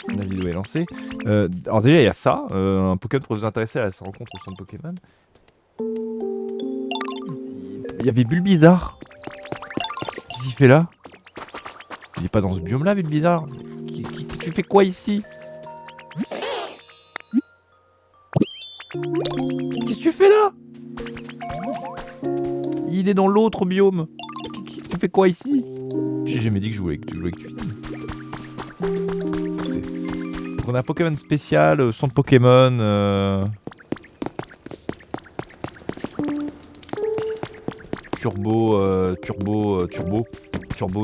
La vidéo est lancée. Alors déjà, il y a ça. Un Pokémon pourrait vous intéresser à sa rencontre au centre Pokémon. Il y avait Bulbizarre. Qu'est-ce qu'il fait là? Il est pas dans ce biome-là, Bulbizarre. Tu fais quoi ici? Qu'est-ce que tu fais là? Il est dans l'autre biome. Tu fais quoi ici? J'ai jamais dit que je voulais que tu jouais avec lui. Donc on a un Pokémon spécial, centre Pokémon. Turbo,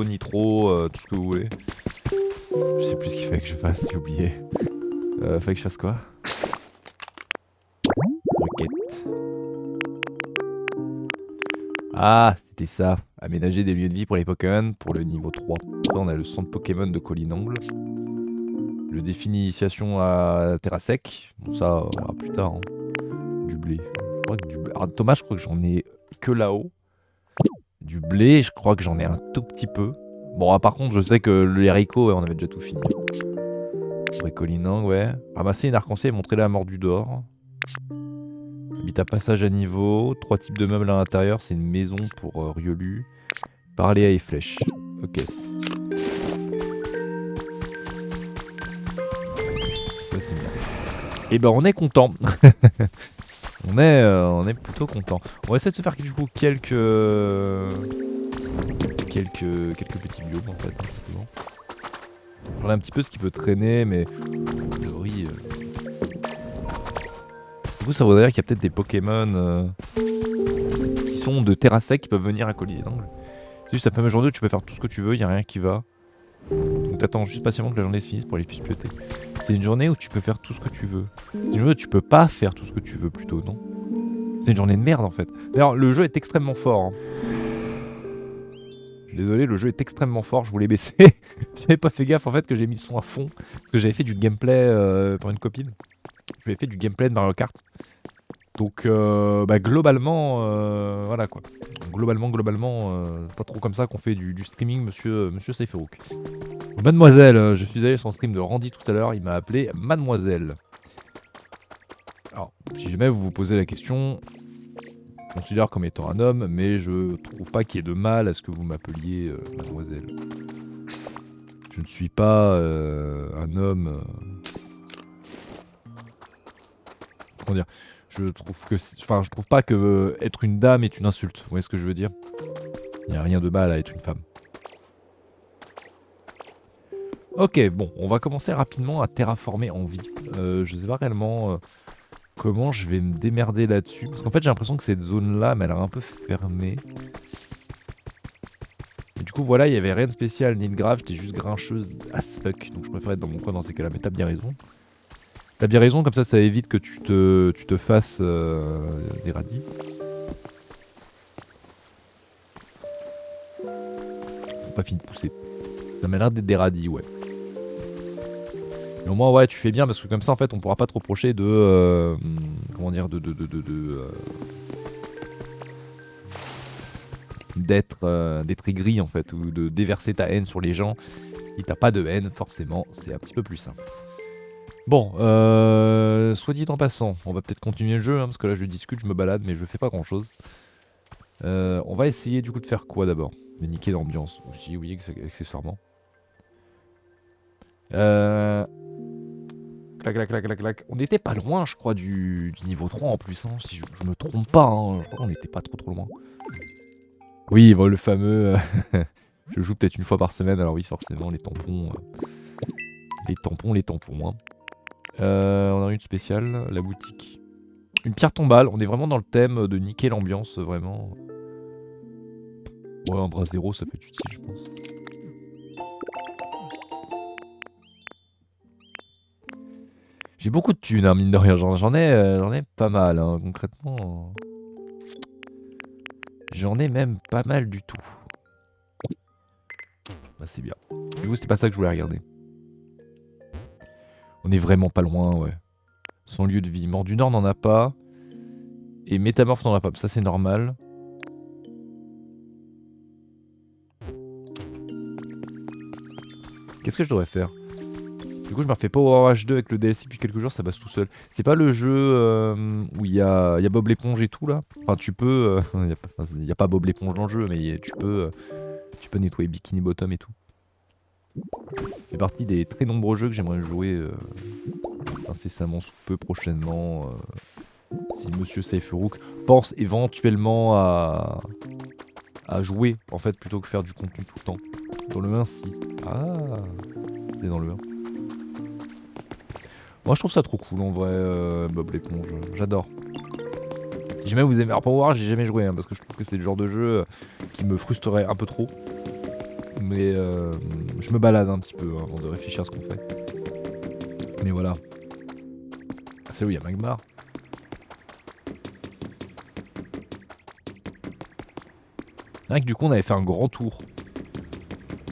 Nitro, tout ce que vous voulez. Je sais plus ce qu'il fallait que je fasse, j'ai oublié. Fallait que je fasse quoi? Requête. Ah, c'était ça. Aménager des lieux de vie pour les Pokémon pour le niveau 3. Après, on a le centre Pokémon de Colinangle. Le défi d'initiation à Terra Sec. Bon, ça, on verra plus tard. Hein. Du blé. Je crois que du blé. Alors, Thomas, je crois que j'en ai que là-haut. Du blé, je crois que j'en ai un tout petit peu. Bon, par contre, je sais que les haricots, ouais, on avait déjà tout fini. Colinangle, ouais. Ramasser une arc-en-ciel et montrer la mort du d'or. Habitat passage à niveau. 3 types de meubles à l'intérieur. C'est une maison pour Riolu. Parler à flèches. Ok. Ça, c'est bien. Et ben, on est content. on est plutôt content. On va essayer de se faire du coup quelques petits biomes en fait, hein, simplement. Regarder un petit peu ce qui peut traîner, mais en théorie. Du coup, ça voudrait dire qu'il y a peut-être des Pokémon qui sont de Terra Sec qui peuvent venir à Colinangle. C'est juste la fameuse journée où tu peux faire tout ce que tu veux, il n'y a rien qui va. Donc t'attends juste patiemment que la journée se finisse pour aller plus pioter. C'est une journée où tu peux faire tout ce que tu veux. C'est une journée où tu peux pas faire tout ce que tu veux plutôt, non? C'est une journée de merde en fait. D'ailleurs, le jeu est extrêmement fort. Hein. Désolé, le jeu est extrêmement fort, je voulais baisser. J'avais pas fait gaffe en fait que j'ai mis le son à fond. Parce que j'avais fait du gameplay pour une copine. Je lui ai fait du gameplay de Mario Kart. Donc globalement, voilà quoi. Globalement, c'est pas trop comme ça qu'on fait du streaming, monsieur Seiferouk. Mademoiselle, je suis allé sur le stream de Randy tout à l'heure, il m'a appelé Mademoiselle. Alors, si jamais vous vous posez la question, je me considère comme étant un homme, mais je trouve pas qu'il y ait de mal à ce que vous m'appeliez Mademoiselle. Je ne suis pas un homme. Comment dire? Je trouve pas que être une dame est une insulte. Vous voyez ce que je veux dire? Il n'y a rien de mal à être une femme. Ok, bon, on va commencer rapidement à terraformer en vie. Je sais pas réellement comment je vais me démerder là-dessus. Parce qu'en fait, j'ai l'impression que cette zone-là m'a l'air un peu fermée. Et du coup, voilà, il y avait rien de spécial ni de grave. J'étais juste grincheuse as fuck. Donc je préfère être dans mon coin dans ces cas-là. Mais t'as bien raison. T'as bien raison, comme ça évite que tu te fasses des radis. Ils ont pas fini de pousser. Ça m'a l'air d'être des radis, ouais. Mais au moins, ouais, tu fais bien parce que comme ça, en fait, on pourra pas te reprocher de. Comment dire? D'être aigri, en fait, ou de déverser ta haine sur les gens. Si t'as pas de haine, forcément, c'est un petit peu plus simple. Bon, soit dit en passant, on va peut-être continuer le jeu, hein, parce que là, je discute, je me balade, mais je fais pas grand-chose. On va essayer, du coup, de faire quoi d'abord? De niquer l'ambiance aussi, oui, accessoirement. Clac, clac, clac, clac, clac. On n'était pas loin, je crois, du niveau 3 en plus, hein, si je me trompe pas. Hein. Je crois qu'on n'était pas trop loin. Oui, bon, le fameux. Je joue peut-être une fois par semaine, alors oui, forcément, les tampons. Les tampons. Hein. On a une spéciale, la boutique. Une pierre tombale, on est vraiment dans le thème de niquer l'ambiance, vraiment. Ouais, un bras zéro, ça peut être utile, je pense. J'ai beaucoup de thunes, hein, mine de rien. J'en ai pas mal, hein, concrètement. J'en ai même pas mal du tout. Bah, c'est bien. Du coup, c'est pas ça que je voulais regarder. On est vraiment pas loin, ouais. Son lieu de vie. Mort du Nord n'en a pas. Et Métamorphe n'en a pas. Ça, c'est normal. Qu'est-ce que je devrais faire? Du coup, je me refais Power H2 avec le DLC depuis quelques jours, ça passe tout seul. C'est pas le jeu où il y a Bob l'éponge et tout là. Enfin, tu peux. Il y a pas Bob l'éponge dans le jeu, mais tu peux nettoyer Bikini Bottom et tout. C'est partie des très nombreux jeux que j'aimerais jouer incessamment sous peu prochainement. Si Monsieur Saferook pense éventuellement à jouer en fait plutôt que faire du contenu tout le temps. Dans le 1, si. Ah, c'est dans le 1. Moi je trouve ça trop cool en vrai, Bob l'éponge, j'adore. Si jamais vous aimez Power War, j'ai jamais joué parce que je trouve que c'est le genre de jeu qui me frustrerait un peu trop. Mais je me balade un petit peu avant de réfléchir à ce qu'on fait. Mais voilà. Ah, c'est où il y a Magmar. C'est vrai que du coup on avait fait un grand tour.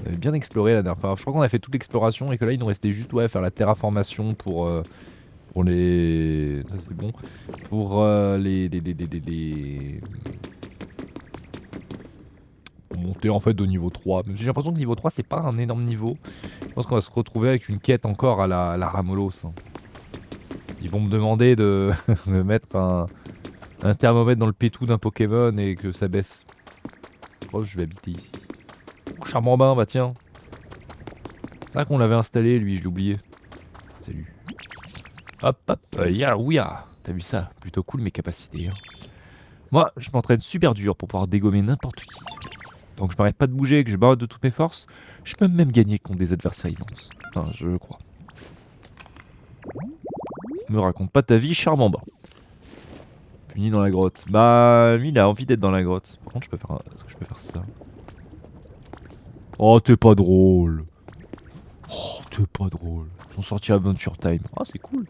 On avait bien exploré la dernière fois. Je crois qu'on a fait toute l'exploration et que là il nous restait juste à faire la terraformation pour les... Ça c'est bon. Pour pour monter en fait de niveau 3. J'ai l'impression que niveau 3 c'est pas un énorme niveau. Je pense qu'on va se retrouver avec une quête encore à la Ramolos. Ils vont me demander de, de mettre un thermomètre dans le pétou d'un Pokémon et que ça baisse. Oh, je vais habiter ici. Oh, Charmant bain, bah tiens. C'est vrai qu'on l'avait installé lui, je l'ai oublié. Salut. Hop hop, ya ouya. T'as vu ça? Plutôt cool mes capacités. Moi, je m'entraîne super dur pour pouvoir dégommer n'importe qui. Donc je m'arrête pas de bouger et que je barre de toutes mes forces, je peux même gagner contre des adversaires immenses. Enfin, je le crois. Me raconte pas ta vie, charmant bas. Puni dans la grotte. Bah, lui, il a envie d'être dans la grotte. Par contre, je peux faire est-ce que je peux faire ça? Oh, t'es pas drôle. Oh, t'es pas drôle. Ils sont sortis Adventure Time. Oh, c'est cool.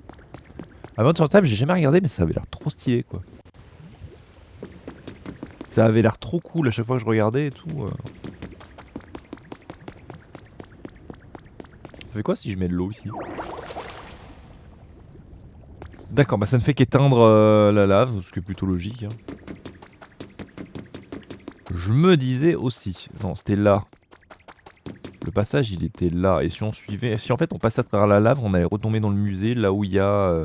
Adventure Time, j'ai jamais regardé, mais ça avait l'air trop stylé, quoi. Ça avait l'air trop cool à chaque fois que je regardais et tout. Ça fait quoi si je mets de l'eau ici? D'accord, bah ça ne fait qu'éteindre la lave, ce qui est plutôt logique. Je me disais aussi... Non, c'était là. Le passage, il était là. Et si on suivait... Si en fait on passait à travers la lave, on allait retomber dans le musée, là où il y a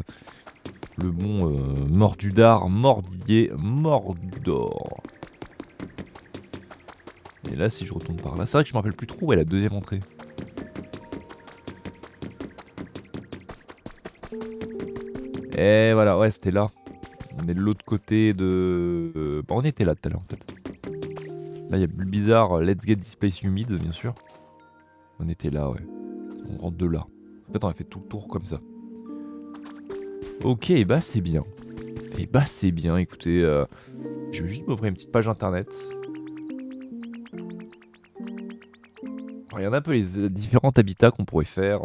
le bon Mordudar, Mordudor. Et là, si je retourne par là... C'est vrai que je me rappelle plus trop où est la deuxième entrée. Et voilà, ouais, c'était là. On est de l'autre côté de... Bah, on était là tout à l'heure, en fait. Là, il y a Bulbizarre, Let's Get This Place Humid, bien sûr. On était là, ouais. On rentre de là. En fait, on a fait tout le tour comme ça. Ok, bah c'est bien. Et bah c'est bien, écoutez. Je vais juste m'ouvrir une petite page internet. Regardez un peu les différents habitats qu'on pourrait faire.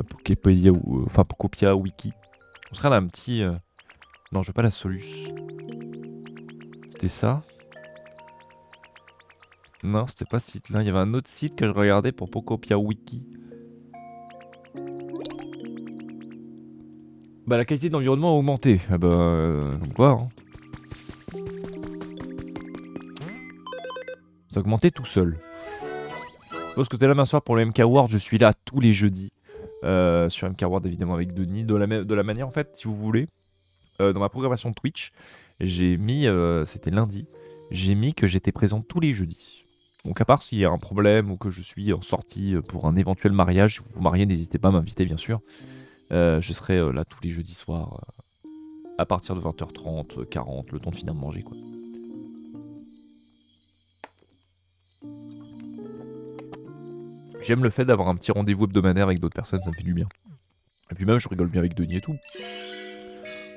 Poképédia, enfin Pokopia Wiki. On serait là un petit... Non, je veux pas la Solus. C'était ça? Non, c'était pas ce site-là. Il y avait un autre site que je regardais pour Pokopia Wiki. Bah la qualité de l'environnement a augmenté. Ah bah... comme quoi, hein. Ça a augmenté tout seul. Je pense que t'es là demain soir pour le MK World. Je suis là tous les jeudis. Sur MK World évidemment avec Denis. De la manière en fait, si vous voulez. Dans ma programmation de Twitch, j'ai mis... c'était lundi. J'ai mis que j'étais présent tous les jeudis. Donc à part s'il y a un problème ou que je suis en sortie pour un éventuel mariage, si vous vous mariez, n'hésitez pas à m'inviter bien sûr. Je serai là tous les jeudis soirs à partir de 20h30, 40, le temps de finir de manger quoi. J'aime le fait d'avoir un petit rendez-vous hebdomadaire avec d'autres personnes, ça me fait du bien. Et puis même je rigole bien avec Denis et tout.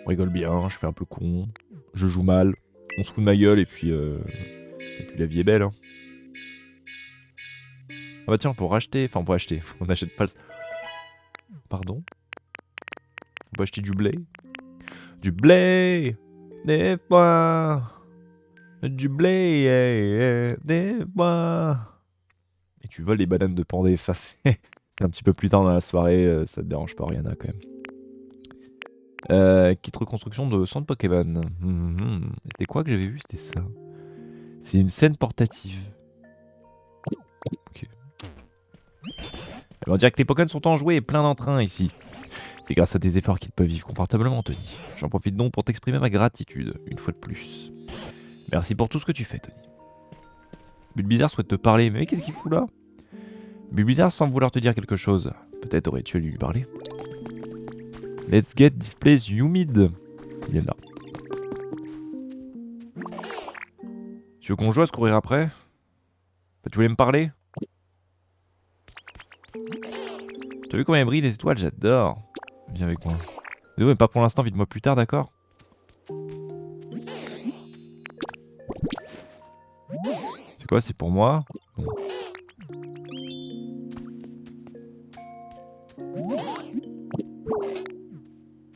On rigole bien, je fais un peu con, je joue mal, on se fout de ma gueule et puis la vie est belle. Hein. Ah bah tiens, pour racheter, enfin pour acheter, on n'achète pas le... Pardon? On peut acheter du blé? Du blé! Des pois! Du blé! Des pois! Et tu voles les bananes de Pandé, ça c'est un petit peu plus tard dans la soirée, ça te dérange pas Oriana quand même. Kit reconstruction de centre Pokémon. C'était quoi que j'avais vu? C'était ça. C'est une scène portative. Ok. On dirait que les Pokémon sont enjoués et plein d'entrain ici. C'est grâce à tes efforts qu'ils peuvent vivre confortablement, Tony. J'en profite donc pour t'exprimer ma gratitude, une fois de plus. Merci pour tout ce que tu fais, Tony. Bulbizarre souhaite te parler, mais qu'est-ce qu'il fout là? Bulbizarre semble vouloir te dire quelque chose. Peut-être aurais-tu à lui parler. Let's get this place humid. Il est là. Tu veux qu'on joue à se courir après? Tu voulais me parler? T'as vu comment elles brillent les étoiles? J'adore. Viens avec moi. Mais pas pour l'instant, vite-moi plus tard, d'accord? C'est quoi? C'est pour moi? Bon.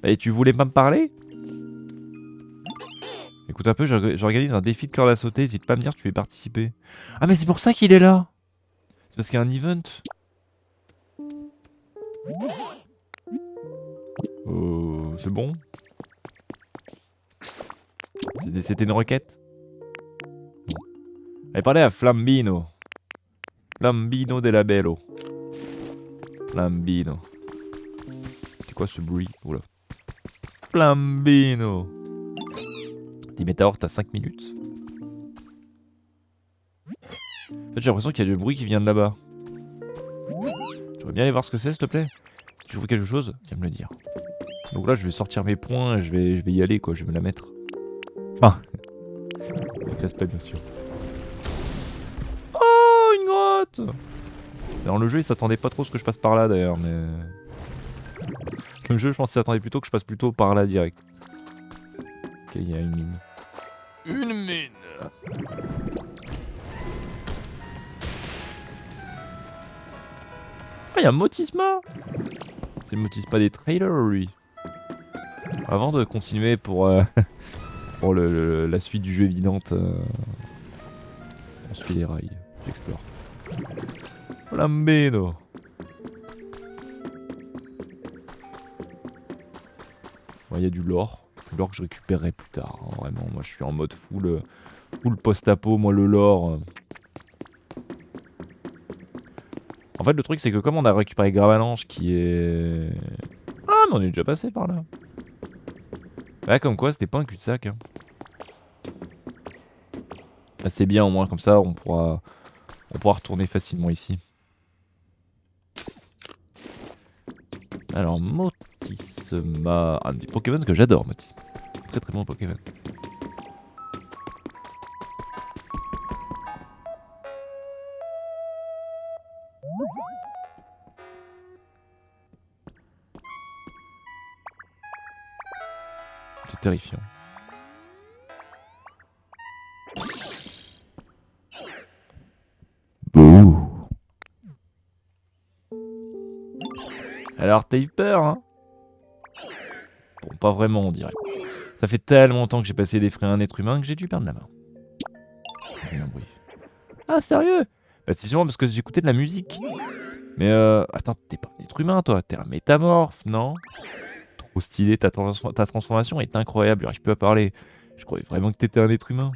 Et tu voulais pas me parler? Écoute un peu, j'organise un défi de corde à sauter, n'hésite pas à me dire si tu veux participer. Ah mais c'est pour ça qu'il est là! C'est parce qu'il y a un event. C'est bon? C'était une requête? Bon. Allez, parlez à Flambino. Flambino della Bello. Flambino. C'est quoi ce bruit? Oula. Flambino. Dis Métaor, t'as 5 minutes. En fait, j'ai l'impression qu'il y a du bruit qui vient de là-bas. Tu veux bien aller voir ce que c'est, s'il te plaît? Si tu trouves quelque chose, viens me le dire. Donc là, je vais sortir mes points et je vais y aller, quoi. Je vais me la mettre. Enfin, avec respect, bien sûr. Oh, une grotte! Dans le jeu, il s'attendait pas trop à ce que je passe par là, d'ailleurs, mais... Dans le jeu, je pense qu'il s'attendait plutôt que je passe plutôt par là, direct. Ok, il y a une mine. Une mine! Ah, il y a Motisma! C'est le Motisma des trailers, lui. Avant de continuer pour, pour la suite du jeu évidente, on suit les rails. J'explore. Flambino! Il y a du lore. Du lore que je récupérerai plus tard. Hein, vraiment, moi je suis en mode full post-apo. Moi le lore... En fait, le truc, c'est que comme on a récupéré Gravalanche qui est... Ah, mais on est déjà passé par là. Ouais, comme quoi, c'était pas un cul-de-sac. Hein. Ah, c'est bien, au moins, comme ça, on pourra retourner facilement ici. Alors, Motisma... Ah, des Pokémon que j'adore, Motisma. Très très bon Pokémon. C'est terrifiant. Bouh. Alors t'as eu peur, hein? Bon, pas vraiment, on dirait. Ça fait tellement longtemps que j'ai passé des frais à un être humain que j'ai dû perdre la main. Un bruit. Ah, sérieux? Bah c'est sûrement parce que j'écoutais de la musique. Mais attends, t'es pas un être humain, toi? T'es un métamorphe, non? Trop stylé, ta transformation est incroyable, j'arrive plus à parler. Je croyais vraiment que t'étais un être humain.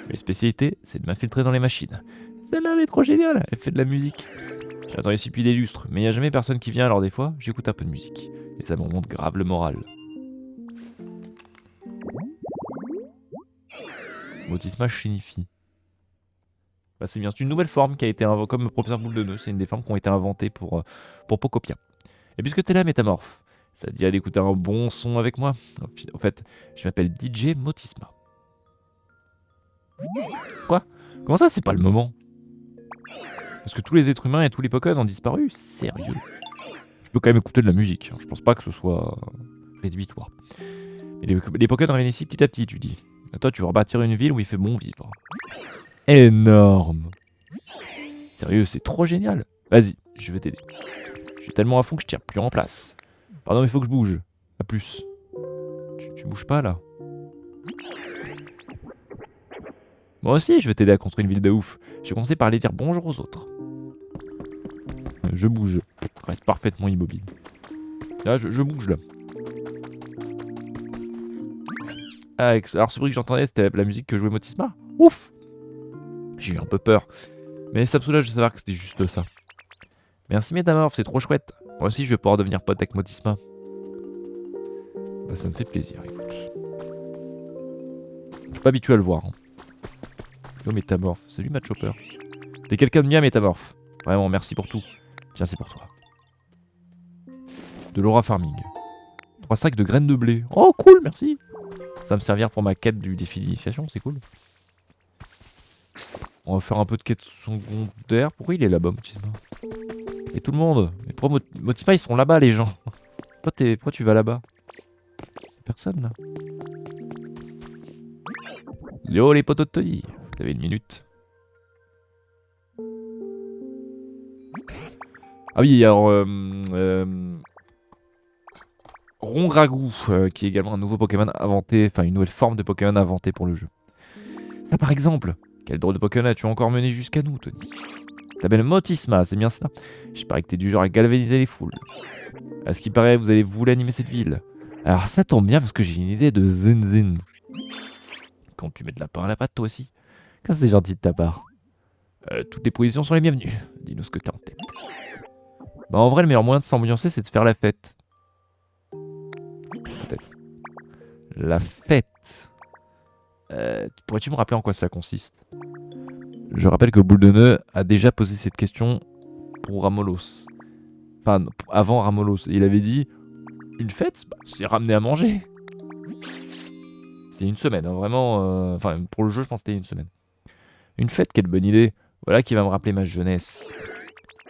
Mes spécialités, c'est de m'infiltrer dans les machines. Celle-là, elle est trop géniale, elle fait de la musique. J'attends ici depuis des lustres, mais y a jamais personne qui vient, alors des fois, j'écoute un peu de musique. Et ça me remonte grave le moral. Motisma Shinify. Bah c'est bien, c'est une nouvelle forme qui a été inventée, comme Professeur Boule de Nœud, c'est une des formes qui ont été inventées pour Pocopia. Et puisque t'es là, Métamorphe, ça te dit d'écouter un bon son avec moi. En fait, je m'appelle DJ Motisma. Quoi? Comment ça, c'est pas le moment? Parce que tous les êtres humains et tous les Pokémon ont disparu? Sérieux? Je peux quand même écouter de la musique, hein. Je pense pas que ce soit rédhibitoire. Et les Pokémon reviennent ici petit à petit, tu dis. Et toi, tu vas rebâtir une ville où il fait bon vivre. Énorme! Sérieux, c'est trop génial! Vas-y, je vais t'aider. Je suis tellement à fond que je tire plus en place. Pardon, mais il faut que je bouge. A plus. Tu bouges pas là? Moi aussi, je vais t'aider à construire une ville de ouf. J'ai commencé par aller dire bonjour aux autres. Je bouge. Je reste parfaitement immobile. Là, je bouge là. Ah, alors ce bruit que j'entendais, c'était la musique que jouait Motisma. Ouf! J'ai eu un peu peur. Mais ça me soulage de savoir que c'était juste ça. Merci Métamorph, c'est trop chouette. Moi aussi, je vais pouvoir devenir pote avec Motisma. Bah, ça me fait plaisir, écoute. Je suis pas habitué à le voir. Hein. Yo, Métamorph. Salut, Matt Chopper. T'es quelqu'un de bien, Métamorph. Vraiment, merci pour tout. Tiens, c'est pour toi. De Laura Farming. 3 sacs de graines de blé. Oh, cool, merci. Ça va me servir pour ma quête du défi d'initiation, c'est cool. On va faire un peu de quête secondaire. Pourquoi il est là-bas, Motisma? Et tout le monde. Mais pourquoi Motisma, ils sont là-bas, les gens. Pourquoi tu vas là-bas? Personne, là. Yo, les potos de Tony. Vous avez une minute. Ah oui, alors... Rongragou, qui est également un nouveau Pokémon inventé, enfin une nouvelle forme de Pokémon inventée pour le jeu. Ça par exemple, quel drôle de Pokémon as-tu encore mené jusqu'à nous, Tony? T'appelles Motisma, c'est bien ça? Je parie que t'es du genre à galvaniser les foules. À ce qui paraît, vous allez voulu animer cette ville. Alors ça tombe bien parce que j'ai une idée de Zinzin. Quand tu mets de la pain à la pâte, toi aussi. Comme c'est gentil de ta part. Toutes les positions sont les bienvenues. Dis-nous ce que t'as en tête. Bah en vrai, le meilleur moyen de s'ambiancer, c'est de faire la fête. Peut-être. La fête. Pourrais-tu me rappeler en quoi cela consiste? Je rappelle que Boule de Nœud a déjà posé cette question pour Ramolos. Enfin, avant Ramolos. Il avait dit une fête, bah, c'est ramener à manger. C'était une semaine, hein, vraiment. Enfin, pour le jeu, je pense que c'était une semaine. Une fête, quelle bonne idée. Voilà qui va me rappeler ma jeunesse.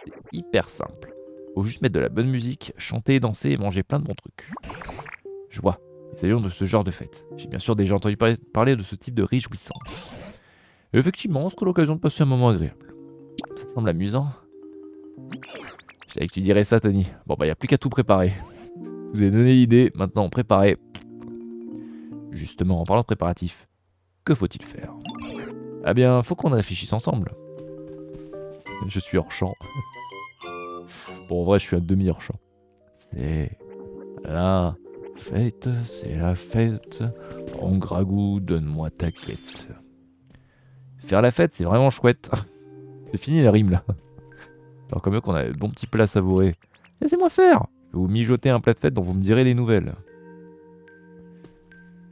C'est hyper simple. Faut juste mettre de la bonne musique, chanter, danser et manger plein de bons trucs. Je vois. Il s'agit de ce genre de fête. J'ai bien sûr déjà entendu parler de ce type de réjouissance. Et effectivement, ce serait l'occasion de passer un moment agréable. Ça semble amusant. Je savais que tu dirais ça, Tony. Bon, bah, y a plus qu'à tout préparer. Vous avez donné l'idée, maintenant préparez. Justement, en parlant de préparatifs, que faut-il faire? Eh bien, faut qu'on réfléchisse ensemble. Je suis hors champ. Bon, en vrai, je suis à demi hors champ. C'est la fête, c'est la fête. Rongragou, donne-moi ta quête. Faire la fête, c'est vraiment chouette. C'est fini la rime là. Alors comme eux qu'on a de bons petits plats savourés. Laissez-moi faire. Je vais vous mijoter un plat de fête dont vous me direz les nouvelles.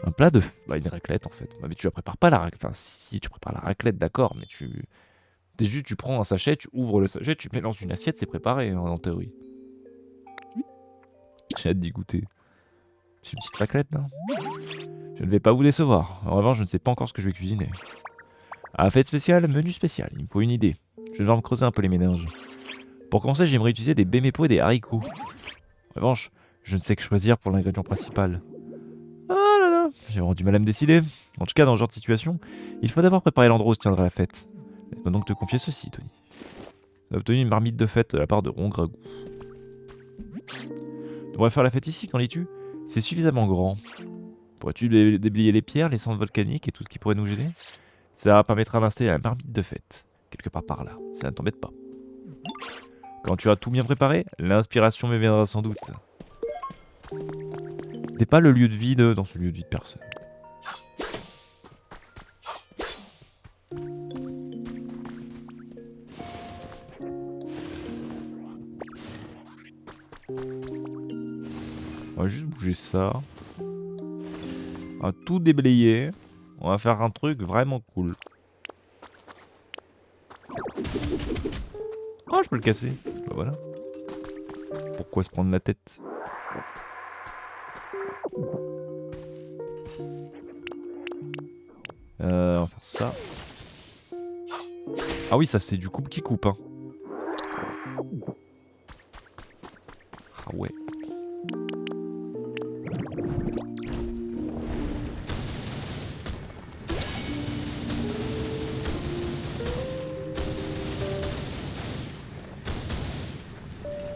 Un plat de... Bah une raclette en fait. Bah, mais tu la prépares pas la raclette. Enfin si tu prépares la raclette d'accord, mais tu prends un sachet, tu ouvres le sachet, tu mets dans une assiette, c'est préparé hein, en théorie. J'ai hâte d'y goûter. C'est une petite raclette là. Je ne vais pas vous décevoir. En revanche, je ne sais pas encore ce que je vais cuisiner. À la fête spéciale, menu spécial. Il me faut une idée. Je vais devoir me creuser un peu les méninges. Pour commencer, j'aimerais utiliser des bémépo et des haricots. En revanche, je ne sais que choisir pour l'ingrédient principal. Ah là là, j'ai vraiment du mal à me décider. En tout cas, dans ce genre de situation, il faut d'abord préparer l'endroit où se tiendra la fête. Laisse-moi donc te confier ceci, Tony. J'ai obtenu une marmite de fête de la part de Rongragou. On devrait faire la fête ici, qu'en dis-tu? C'est suffisamment grand. Pourrais-tu déblayer les pierres, les cendres volcaniques et tout ce qui pourrait nous gêner? Ça permettra d'installer la marmite de fête, quelque part par là. Ça ne t'embête pas. Quand tu as tout bien préparé, l'inspiration me viendra sans doute. T'es pas le lieu de vide dans ce lieu de vie de personne. On va juste bouger ça. On va tout déblayer. On va faire un truc vraiment cool. Oh, je peux le casser. Bah voilà. Pourquoi se prendre la tête? On va faire ça. Ah oui, ça c'est du coupe qui coupe. Hein. Ah ouais.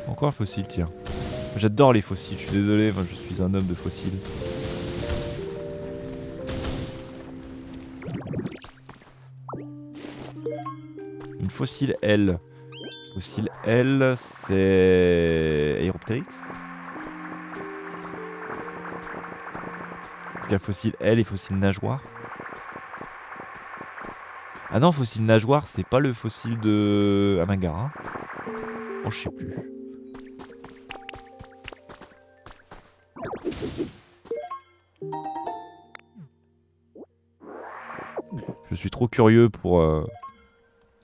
Encore un fossile, tiens. J'adore les fossiles, je suis désolé, moi je suis un homme de fossiles. Une fossile L. Fossile L, c'est... Aeropteryx. Est-ce qu'il y a fossile L et fossile nageoire? Ah non, fossile nageoire, c'est pas le fossile de Amangara. Oh, je sais plus. Je suis trop curieux pour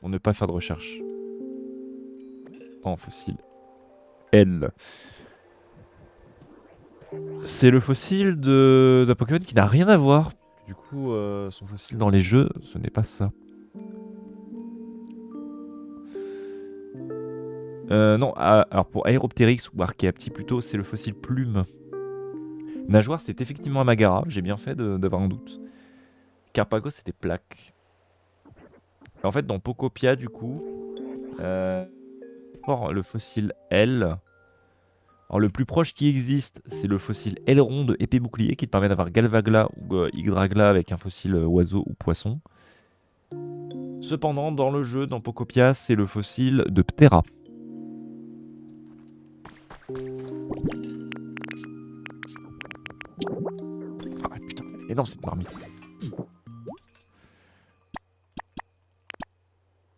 ne pas faire de recherche. En fossile. L. C'est le fossile d'un Pokémon qui n'a rien à voir. Du coup, son fossile dans les jeux, ce n'est pas ça. Non, alors pour Aeropteryx ou Archaeapti plutôt, c'est le fossile plume. Nageoire, c'est effectivement Amagara. J'ai bien fait d'avoir un doute. Carpagos, c'était plaque. En fait, dans Pokopia, du coup, le fossile L. Alors, le plus proche qui existe, c'est le fossile aileron de épée bouclier qui te permet d'avoir Galvagla ou Yggdragla avec un fossile oiseau ou poisson. Cependant, dans le jeu, dans Pokopia, c'est le fossile de Ptera. Ah putain, elle est énorme cette marmite.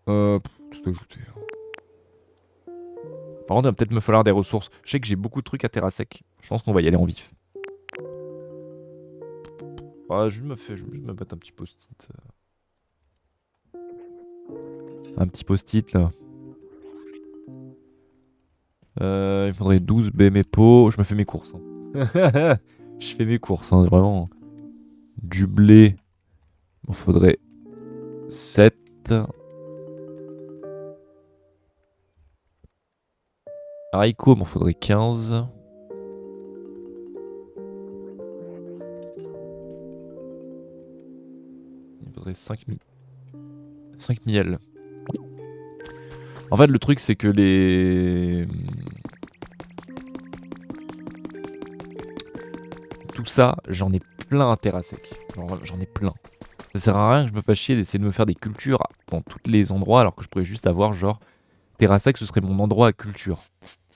Tout ajouté. Par contre, il va peut-être me falloir des ressources. Je sais que j'ai beaucoup de trucs à terre à sec. Je pense qu'on va y aller en vif. Ah, je vais juste me mettre un petit post-it. Un petit post-it là. Il faudrait 12 BMPO. Je me fais mes courses. Hein. Je fais mes courses, hein, vraiment. Du blé. Il m'en faudrait 7. Haricots, il m'en faudrait 15. Il me faudrait 5 miel. En fait, le truc, c'est que tout ça, j'en ai plein à terre à sec. J'en ai plein. Ça sert à rien que je me fasse chier d'essayer de me faire des cultures dans tous les endroits alors que je pourrais juste avoir genre terre à sec, ce serait mon endroit à culture.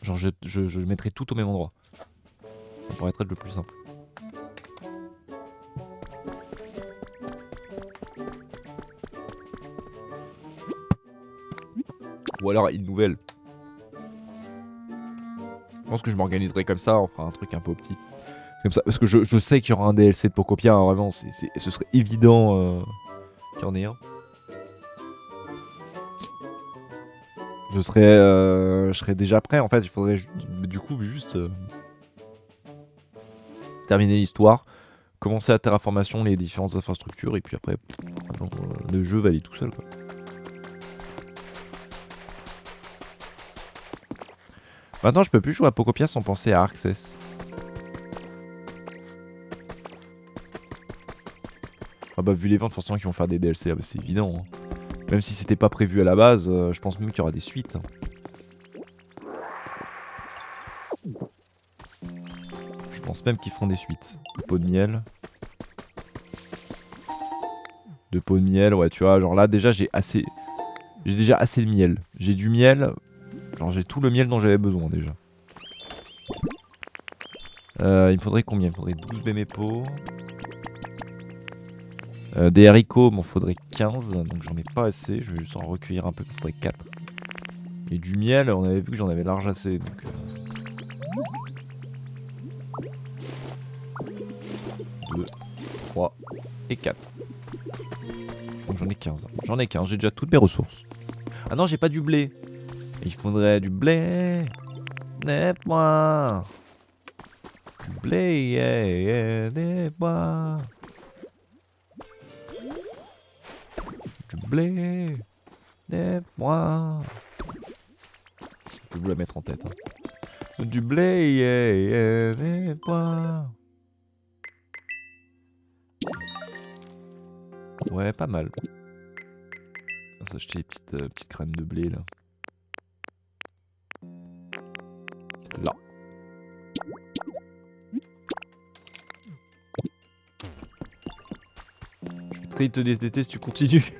Genre je mettrais tout au même endroit. Ça pourrait être le plus simple. Ou alors une nouvelle. Je pense que je m'organiserai comme ça, on fera un truc un peu petit. Comme ça, parce que je sais qu'il y aura un DLC de Pokopia, hein, vraiment, ce serait évident qu'il y en ait un. Je serais déjà prêt en fait, il faudrait du coup juste terminer l'histoire, commencer la terraformation, les différentes infrastructures, et puis après, le jeu va aller tout seul quoi. Maintenant, je peux plus jouer à Pokopia sans penser à Arxes. Ah bah, vu les ventes, forcément qu'ils vont faire des DLC, bah, c'est évident. Hein. Même si c'était pas prévu à la base, je pense même qu'il y aura des suites. Hein. Je pense même qu'ils feront des suites. De pots de miel. De pots de miel, ouais, tu vois, genre là, déjà, j'ai déjà assez de miel. J'ai du miel. Genre, j'ai tout le miel dont j'avais besoin déjà. Il me faudrait combien? Il me faudrait 12 BMPO. Des haricots, il m'en faudrait 15. Donc j'en ai pas assez. Je vais juste en recueillir un peu. Il me faudrait 4. Et du miel, on avait vu que j'en avais large assez. Donc 2, 3 et 4. Donc j'en ai 15. J'en ai 15. J'ai déjà toutes mes ressources. Ah non, j'ai pas du blé. Il faudrait du blé. N'est-moi. Du blé, yeah, n'est-moi. Du blé. N'est-moi. Je vais vous la mettre en tête. Hein. Du blé, yeah, n'est-moi. Ouais, pas mal. On va s'acheter les petites crèmes de blé là. Là. Je vais te détester si tu continues.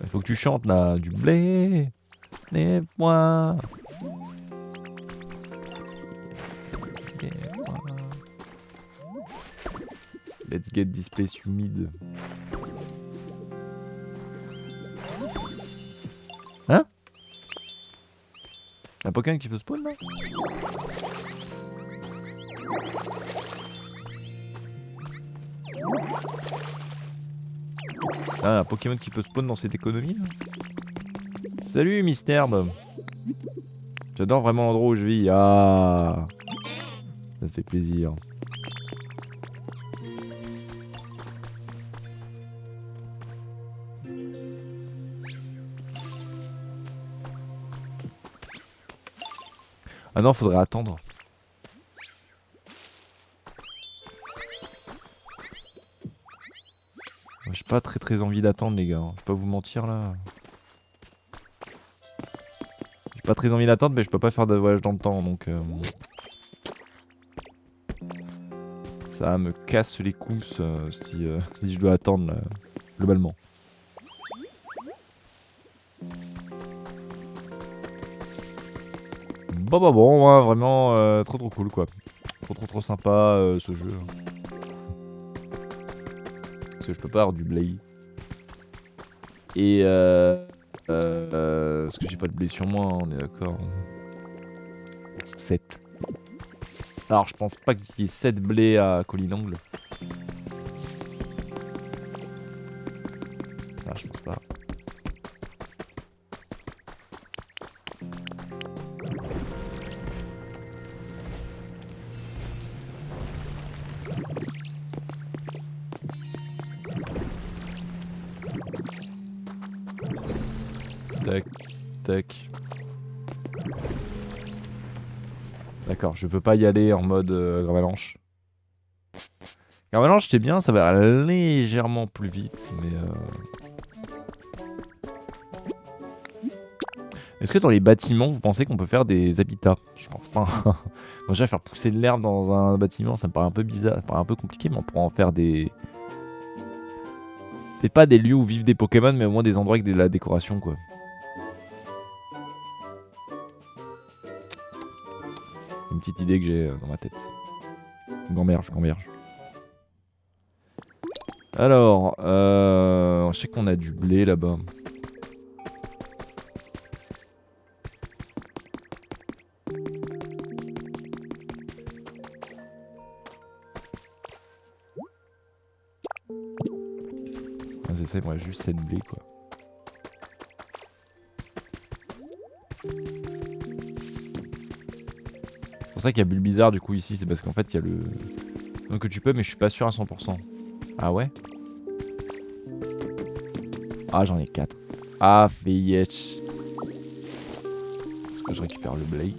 Il faut que tu chantes là. Du blé. N'est-moi. Let's get this place humide. Hein? Un Pokémon qui peut spawn là? Ah, un Pokémon qui peut spawn dans cette économie là. Salut Misterbe. J'adore vraiment l'endroit où je vis. Ah, ça me fait plaisir. Ah non, faudrait attendre. J'ai pas très envie d'attendre les gars, je vais pas vous mentir là. J'ai pas très envie d'attendre mais je peux pas faire de voyage dans le temps donc ça me casse les coups si je dois attendre là, globalement. Bon, ouais, vraiment trop cool quoi. Trop sympa ce jeu. Parce que je peux pas avoir du blé. Et parce que j'ai pas de blé sur moi, hein, on est d'accord. 7. Alors je pense pas qu'il y ait 7 blés à Colinangle. Ah, je pense pas. Tac. D'accord, je peux pas y aller en mode Gravalanche. Gravalanche c'est bien, ça va légèrement plus vite, mais est-ce que dans les bâtiments, vous pensez qu'on peut faire des habitats? Je pense pas. Moi, déjà, faire pousser de l'herbe dans un bâtiment, ça me paraît un peu bizarre, ça me paraît un peu compliqué, mais on pourra en faire des... C'est pas des lieux où vivent des Pokémon, mais au moins des endroits avec de la décoration, quoi. Une petite idée que j'ai dans ma tête. Gamberge. Alors, je sais qu'on a du blé là-bas. Ah, c'est ça, il me reste juste 7 blé quoi. C'est pour ça qu'il y a Bulbizarre du coup ici, c'est parce qu'en fait il y a le... Donc que tu peux mais je suis pas sûr à 100%. Ah ouais? Ah j'en ai 4. Ah Feyetch. Est-ce que je récupère le blé?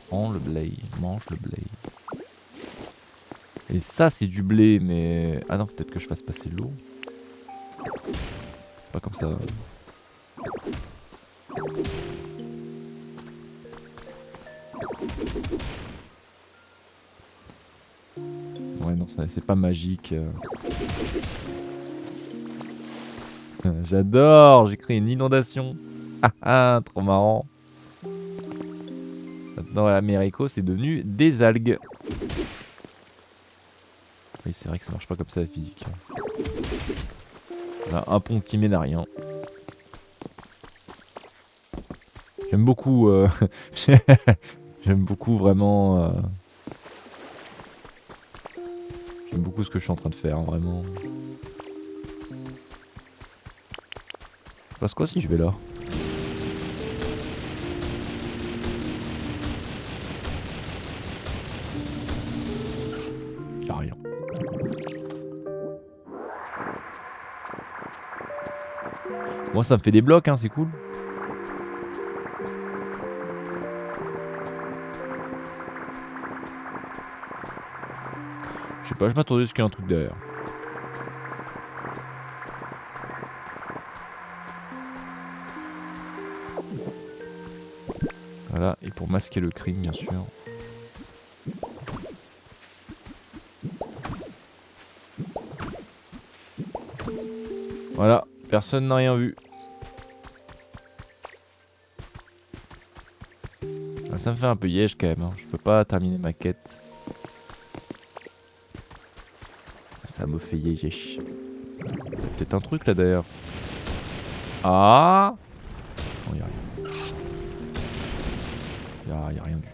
Prends le blé, mange le blé. Et ça c'est du blé mais... Ah non peut-être que je fasse passer l'eau. C'est pas comme ça. Ouais non c'est pas magique. J'adore, j'ai créé une inondation. Ah trop marrant. Maintenant l'Américo c'est devenu des algues. Oui c'est vrai que ça marche pas comme ça la physique. Là, un pont qui mène à rien. J'aime beaucoup j'aime beaucoup vraiment j'aime beaucoup ce que je suis en train de faire vraiment. Je passe quoi si je vais là? Y'a rien. Moi ça me fait des blocs hein, c'est cool. Je sais pas, je m'attendais à ce qu'il y ait un truc derrière. Voilà, et pour masquer le crime bien sûr. Voilà, personne n'a rien vu. Ah, ça me fait un peu yèche quand même, hein. Je peux pas terminer ma quête. Ça me fait yèche. Peut-être un truc là d'ailleurs. Ah non, y a rien. Y a rien du tout.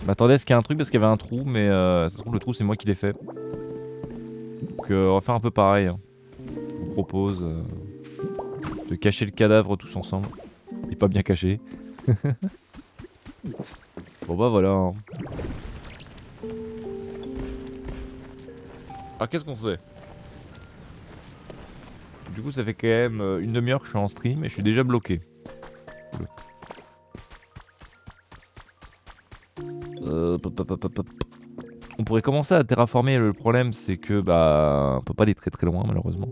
Je m'attendais à ce qu'il y ait un truc parce qu'il y avait un trou, mais ça se trouve le trou c'est moi qui l'ai fait. Donc on va faire un peu pareil. Hein. Je vous propose de cacher le cadavre tous ensemble. Il est pas bien caché. Bon bah voilà. Hein. Alors qu'est-ce qu'on fait? Du coup ça fait quand même une demi-heure que je suis en stream et je suis déjà bloqué. On pourrait commencer à terraformer, le problème c'est que bah on peut pas aller très très loin malheureusement.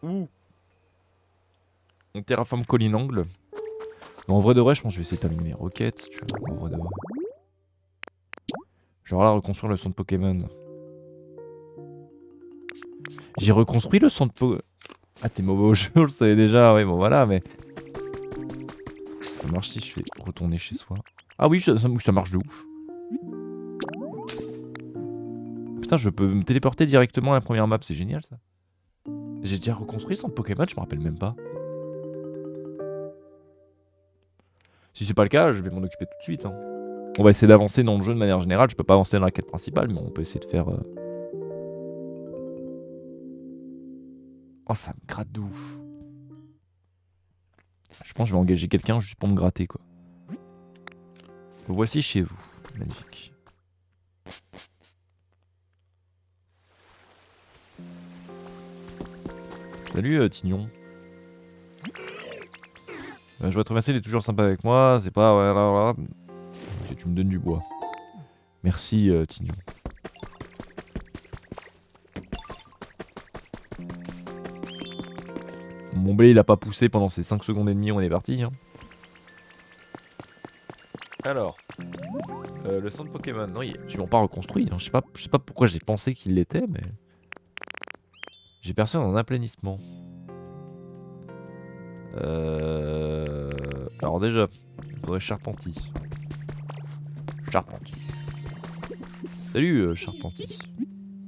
Ouh. On terraforme Collinangle. En vrai de vrai, je pense que je vais essayer de terminer mes requêtes. Tu vois, en vrai de vrai. Genre là, reconstruire le centre Pokémon. J'ai reconstruit le centre Pokémon. Ah, t'es mauvais au jeu, je le savais déjà. Oui, bon voilà, mais. Ça marche si je fais retourner chez soi. Ah oui, ça marche de ouf. Putain, je peux me téléporter directement à la première map, c'est génial ça. J'ai déjà reconstruit le centre Pokémon, je me rappelle même pas. Si c'est pas le cas, je vais m'en occuper tout de suite. Hein. On va essayer d'avancer dans le jeu de manière générale. Je peux pas avancer dans la quête principale, mais on peut essayer de faire. Oh, ça me gratte de ouf. Je pense que je vais engager quelqu'un juste pour me gratter, quoi. Voici chez vous. Magnifique. Salut, Tignon. Je vois très facile, il est toujours sympa avec moi. C'est pas. Voilà. Ok, tu me donnes du bois. Merci, Tignon. Mon blé, il a pas poussé pendant ces 5 secondes et demie, on est parti. Hein. Alors. Le centre Pokémon, non, il est absolument pas reconstruit. Hein. Je sais pas pourquoi j'ai pensé qu'il l'était, mais. J'ai personne en aplanissement. Alors déjà, il faudrait Charpenty. Charpenty. Salut Charpenty.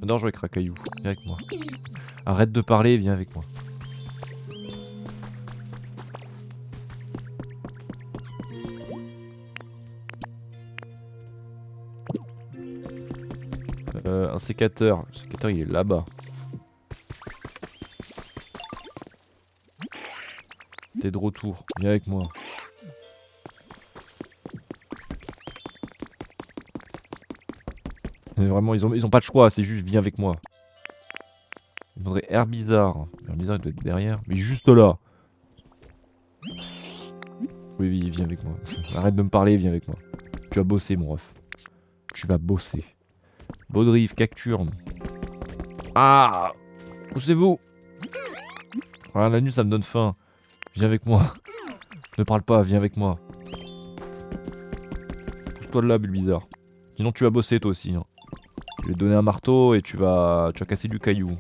J'adore jouer avec Racaillou. Viens avec moi. Arrête de parler, viens avec moi. Un sécateur. Le sécateur il est là-bas. T'es de retour. Viens avec moi. Mais vraiment, ils ont pas de choix, c'est juste viens avec moi. Il faudrait Herbizarre. Herbizarre il doit être derrière. Mais juste là. Oui, viens avec moi. Arrête de me parler, viens avec moi. Tu vas bosser, mon ref. Tu vas bosser. Baudrive, Cacturne. Ah! Poussez-vous! Voilà, la nuit, ça me donne faim. Viens avec moi. Ne parle pas, viens avec moi. Pousse-toi de là, Bulbizarre. Sinon, tu vas bosser, toi aussi. Hein. Je vais te donner un marteau et tu vas casser du caillou.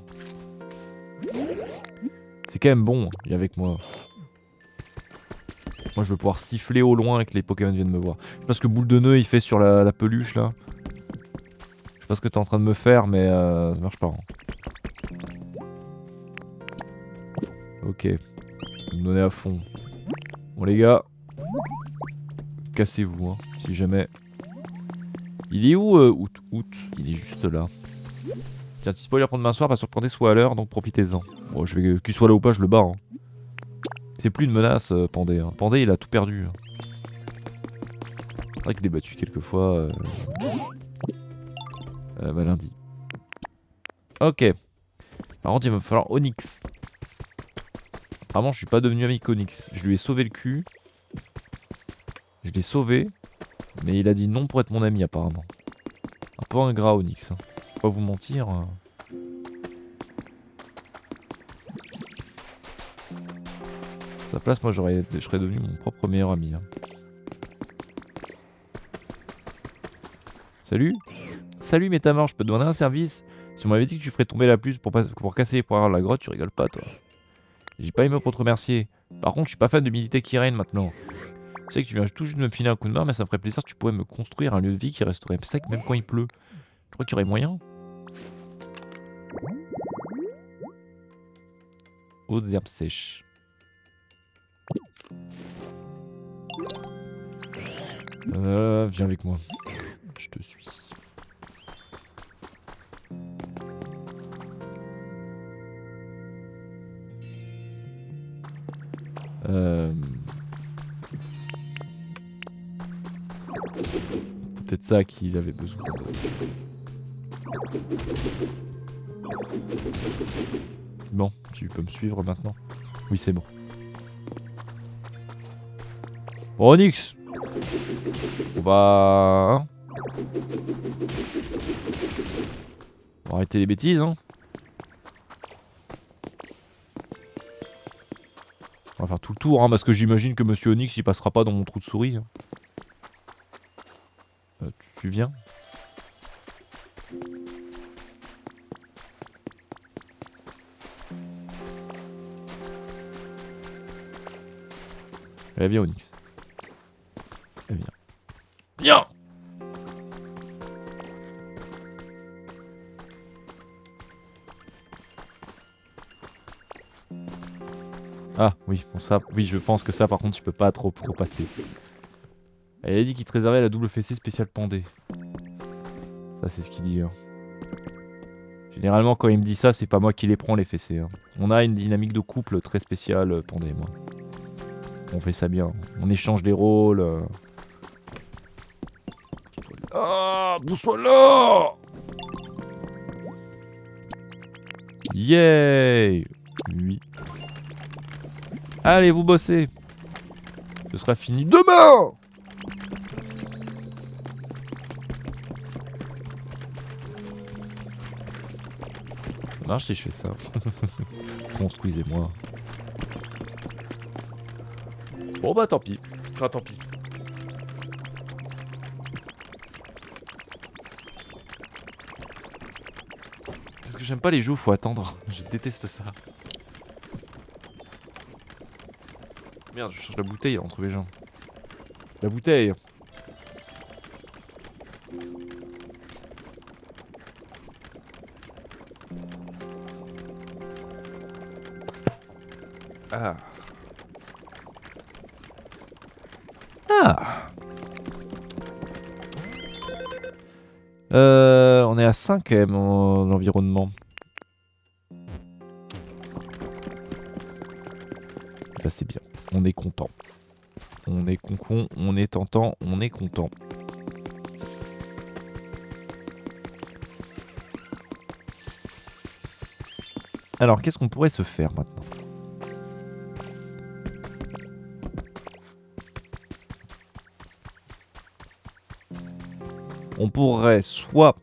C'est quand même bon, viens avec moi. Moi, je veux pouvoir siffler au loin et que les Pokémon viennent me voir. Je sais pas ce que Boule de Nœud il fait sur la peluche là. Je sais pas ce que t'es en train de me faire, mais ça marche pas. Hein. Ok. Vous me donnez à fond. Bon, les gars. Cassez-vous, hein, si jamais. Il est où, Out? Il est juste là. Tiens, petit spoiler pour demain soir, va surprendre soit à l'heure, donc profitez-en. Bon, je vais qu'il soit là ou pas, je le bats. Hein. C'est plus une menace, Pandé. Hein. Pandé, il a tout perdu. Hein. C'est vrai qu'il est battu quelques fois. Bah, lundi. Ok. Par contre, il va me falloir Onyx. Apparemment, je suis pas devenu ami Onyx. Je lui ai sauvé le cul. Je l'ai sauvé. Mais il a dit non pour être mon ami, apparemment. Un peu ingrat, Onyx. Hein. Faut pas vous mentir. À sa place, moi, je serais devenu mon propre meilleur ami. Hein. Salut. Salut Métamor, je peux te demander un service? Si on m'avait dit que tu ferais tomber la pluie pour casser les poires de la grotte, tu rigoles pas, toi. J'ai pas aimé pour te remercier. Par contre, je suis pas fan de militer Kiren maintenant. Je sais que tu viens tout juste de me filer un coup de main, mais ça me ferait plaisir si tu pourrais me construire un lieu de vie qui resterait sec même quand il pleut. Je crois qu'il y aurait moyen. Hautes herbes sèches. Viens avec moi. Je te suis. C'est peut-être ça qu'il avait besoin. Bon, tu peux me suivre maintenant? Oui, c'est bon. Bon, Onyx, on va... hein, on va arrêter les bêtises, hein. On va faire tout le tour, hein, parce que j'imagine que Monsieur Onyx, il passera pas dans mon trou de souris. Hein. Tu viens? Allez, viens, Onyx. Allez, viens. Viens! Ah, oui, bon, ça, oui, je pense que ça, par contre, tu peux pas trop passer. Elle a dit qu'il te réservait la double fessée spéciale Pandé. Ça, c'est ce qu'il dit. Hein. Généralement, quand il me dit ça, c'est pas moi qui les prends, les fessées. Hein. On a une dynamique de couple très spéciale, Pandé et moi. On fait ça bien. On échange les rôles. Ah, pousse-toi là! Yay! Oui. Allez, vous bossez. Ce sera fini demain! Ça marche si je fais ça. Construisez-moi. Bon bah tant pis. Enfin tant pis. Parce que j'aime pas les jeux où faut attendre. Je déteste ça. Merde, je cherche la bouteille là, entre les gens. La bouteille. Ah. Ah. On est à 5 quand même en environnement. Là c'est bien. On est content. On est concon, on est tentant, on est content. Alors qu'est-ce qu'on pourrait se faire maintenant? On pourrait soit...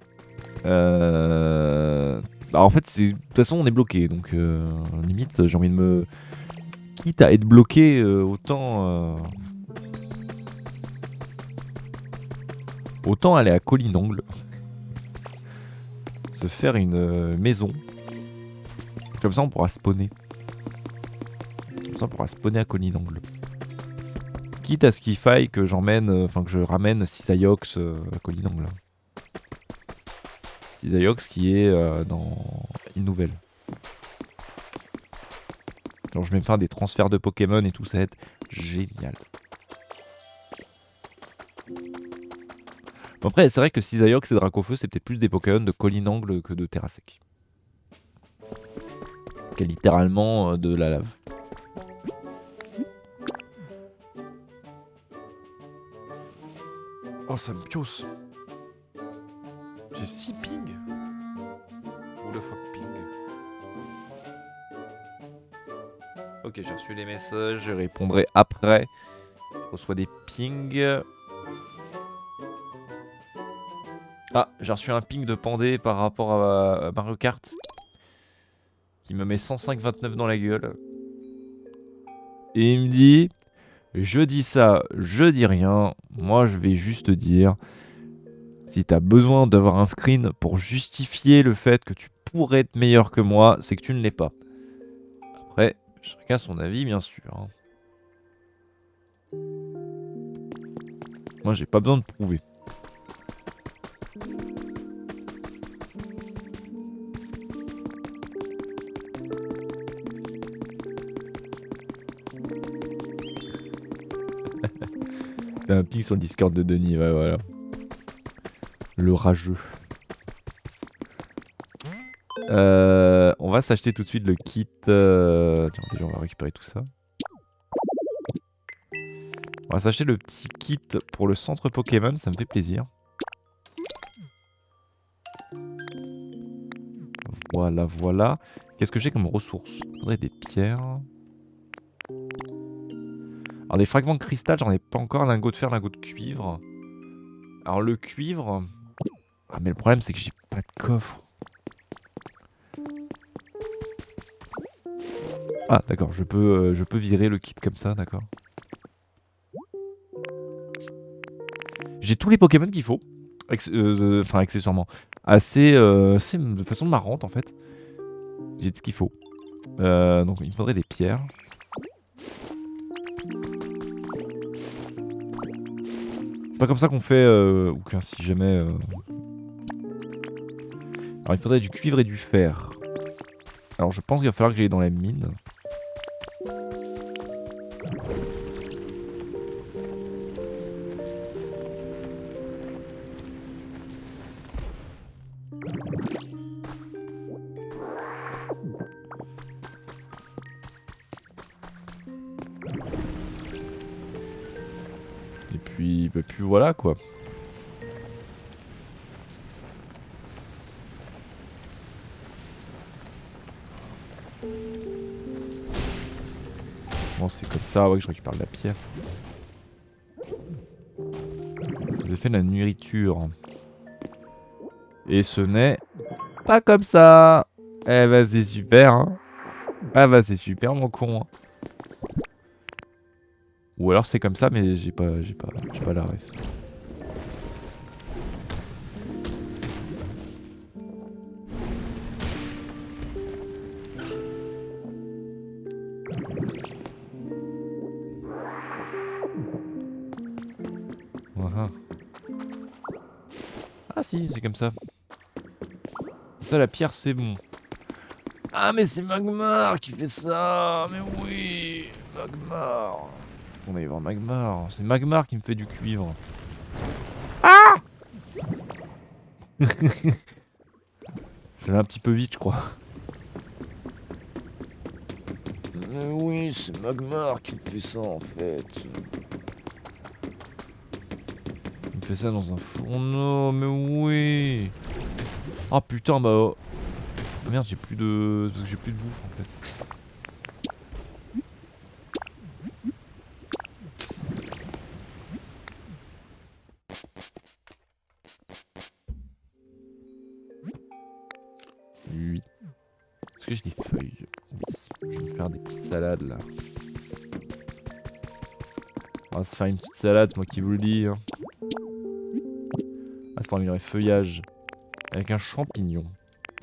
Bah en fait, de toute façon, on est bloqué. Donc, limite, j'ai envie de me... Quitte à être bloqué, autant... Autant aller à Collinangle. Se faire une maison. Comme ça, on pourra spawner. Comme ça, on pourra spawner à Collinangle. Quitte à ce qu'il faille que j'emmène... Enfin, que je ramène Cisaiox à Collinangle. Cisaiox qui est dans une nouvelle. Alors je vais me faire des transferts de Pokémon et tout, ça va être génial. Bon, après, c'est vrai que Cisaiox et Dracofeu, c'est peut-être plus des Pokémon de Collinangle que de Terrasec. Qui est littéralement de la lave. Oh, ça me piosse. J'ai 6 pings. Who the fuck ping. Ok, j'ai reçu les messages, je répondrai après. Je reçois des pings. Ah, j'ai reçu un ping de Pandé par rapport à Mario Kart. Qui me met 105,29 dans la gueule. Et il me dit... Je dis ça, je dis rien. Moi, je vais juste dire... Si t'as besoin d'avoir un screen pour justifier le fait que tu pourrais être meilleur que moi, c'est que tu ne l'es pas. Après, chacun son avis, bien sûr. Hein. Moi, j'ai pas besoin de prouver. T'as un ping sur le Discord de Denis, ouais, voilà. Le rageux. On va s'acheter tout de suite le kit. Tiens, déjà, on va récupérer tout ça. On va s'acheter le petit kit pour le centre Pokémon, ça me fait plaisir. Voilà, voilà. Qu'est-ce que j'ai comme ressources? Il faudrait des pierres. Alors des fragments de cristal, j'en ai pas encore. Lingot de fer, lingot de cuivre. Alors le cuivre... Ah mais le problème c'est que j'ai pas de coffre. Ah d'accord, je peux virer le kit comme ça, d'accord. J'ai tous les Pokémon qu'il faut. Enfin accessoirement. Assez de façon marrante en fait. J'ai ce qu'il faut. Donc il me faudrait des pierres. C'est pas comme ça qu'on fait, ou qu'un si jamais... Alors il faudrait du cuivre et du fer. Alors je pense qu'il va falloir que j'aille dans la mine. Et puis voilà quoi. Bon c'est comme ça, ouais, que je récupère de la pierre. J'ai fait de la nourriture. Et ce n'est pas comme ça. Eh bah c'est super hein. Ah bah c'est super mon con. Ou alors c'est comme ça mais j'ai pas la ref. Ah si, c'est comme ça. Ça la pierre c'est bon. Ah mais c'est Magmar qui fait ça. Mais oui, Magmar. On va y voir Magmar. C'est Magmar qui me fait du cuivre. Ah J'allais un petit peu vite je crois. Mais oui, c'est Magmar qui me fait ça en fait. Il me fait ça dans un fourneau, mais oui. Ah putain bah... Oh. Merde, j'ai plus de bouffe en fait. Oui. Est-ce que j'ai des feuilles? Oui. Je vais me faire des petites salades là. On va se faire une petite salade, c'est moi qui vous le dis. Hein. Ah, c'est pour améliorer feuillage. Avec un champignon.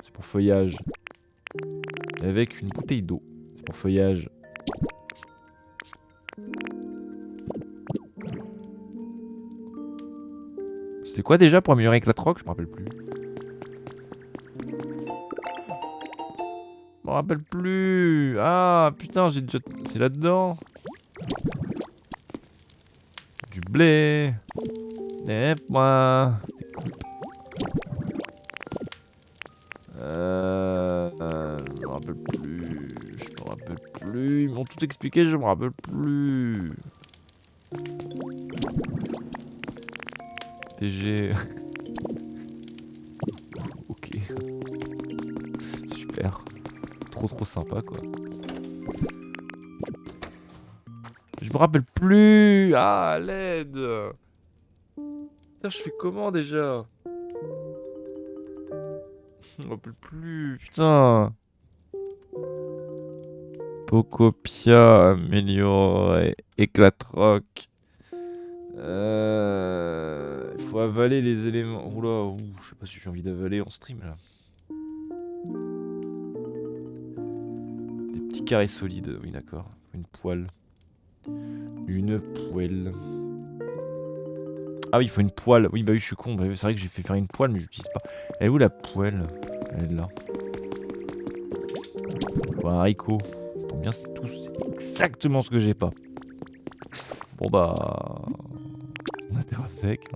C'est pour feuillage. Et avec une bouteille d'eau. C'est pour feuillage. C'était quoi déjà pour améliorer avec la troc? Je me rappelle plus. Je me rappelle plus. Ah putain, j'ai déjà... C'est là-dedans. Du blé. Et moi. Je me rappelle plus. Je me rappelle plus. Ils m'ont tout expliqué, je me rappelle plus. TG. Ok. Super. Trop sympa quoi. Je me rappelle plus. Ah, à l'aide. Putain, je fais comment déjà? Je me rappelle plus. Putain. Pocopia amélioré. Éclatroc. Il faut avaler les éléments. Oula, je sais pas si j'ai envie d'avaler en stream là. Des petits carrés solides, oui d'accord. Une poêle. Une poêle. Ah oui, il faut une poêle. Oui, bah oui, je suis con. Bah, c'est vrai que j'ai fait faire une poêle, mais j'utilise pas. Elle est où la poêle? Elle est là. Voilà, haricot. Tombe bien, c'est exactement ce que j'ai pas. Bon bah... La terrasse sec.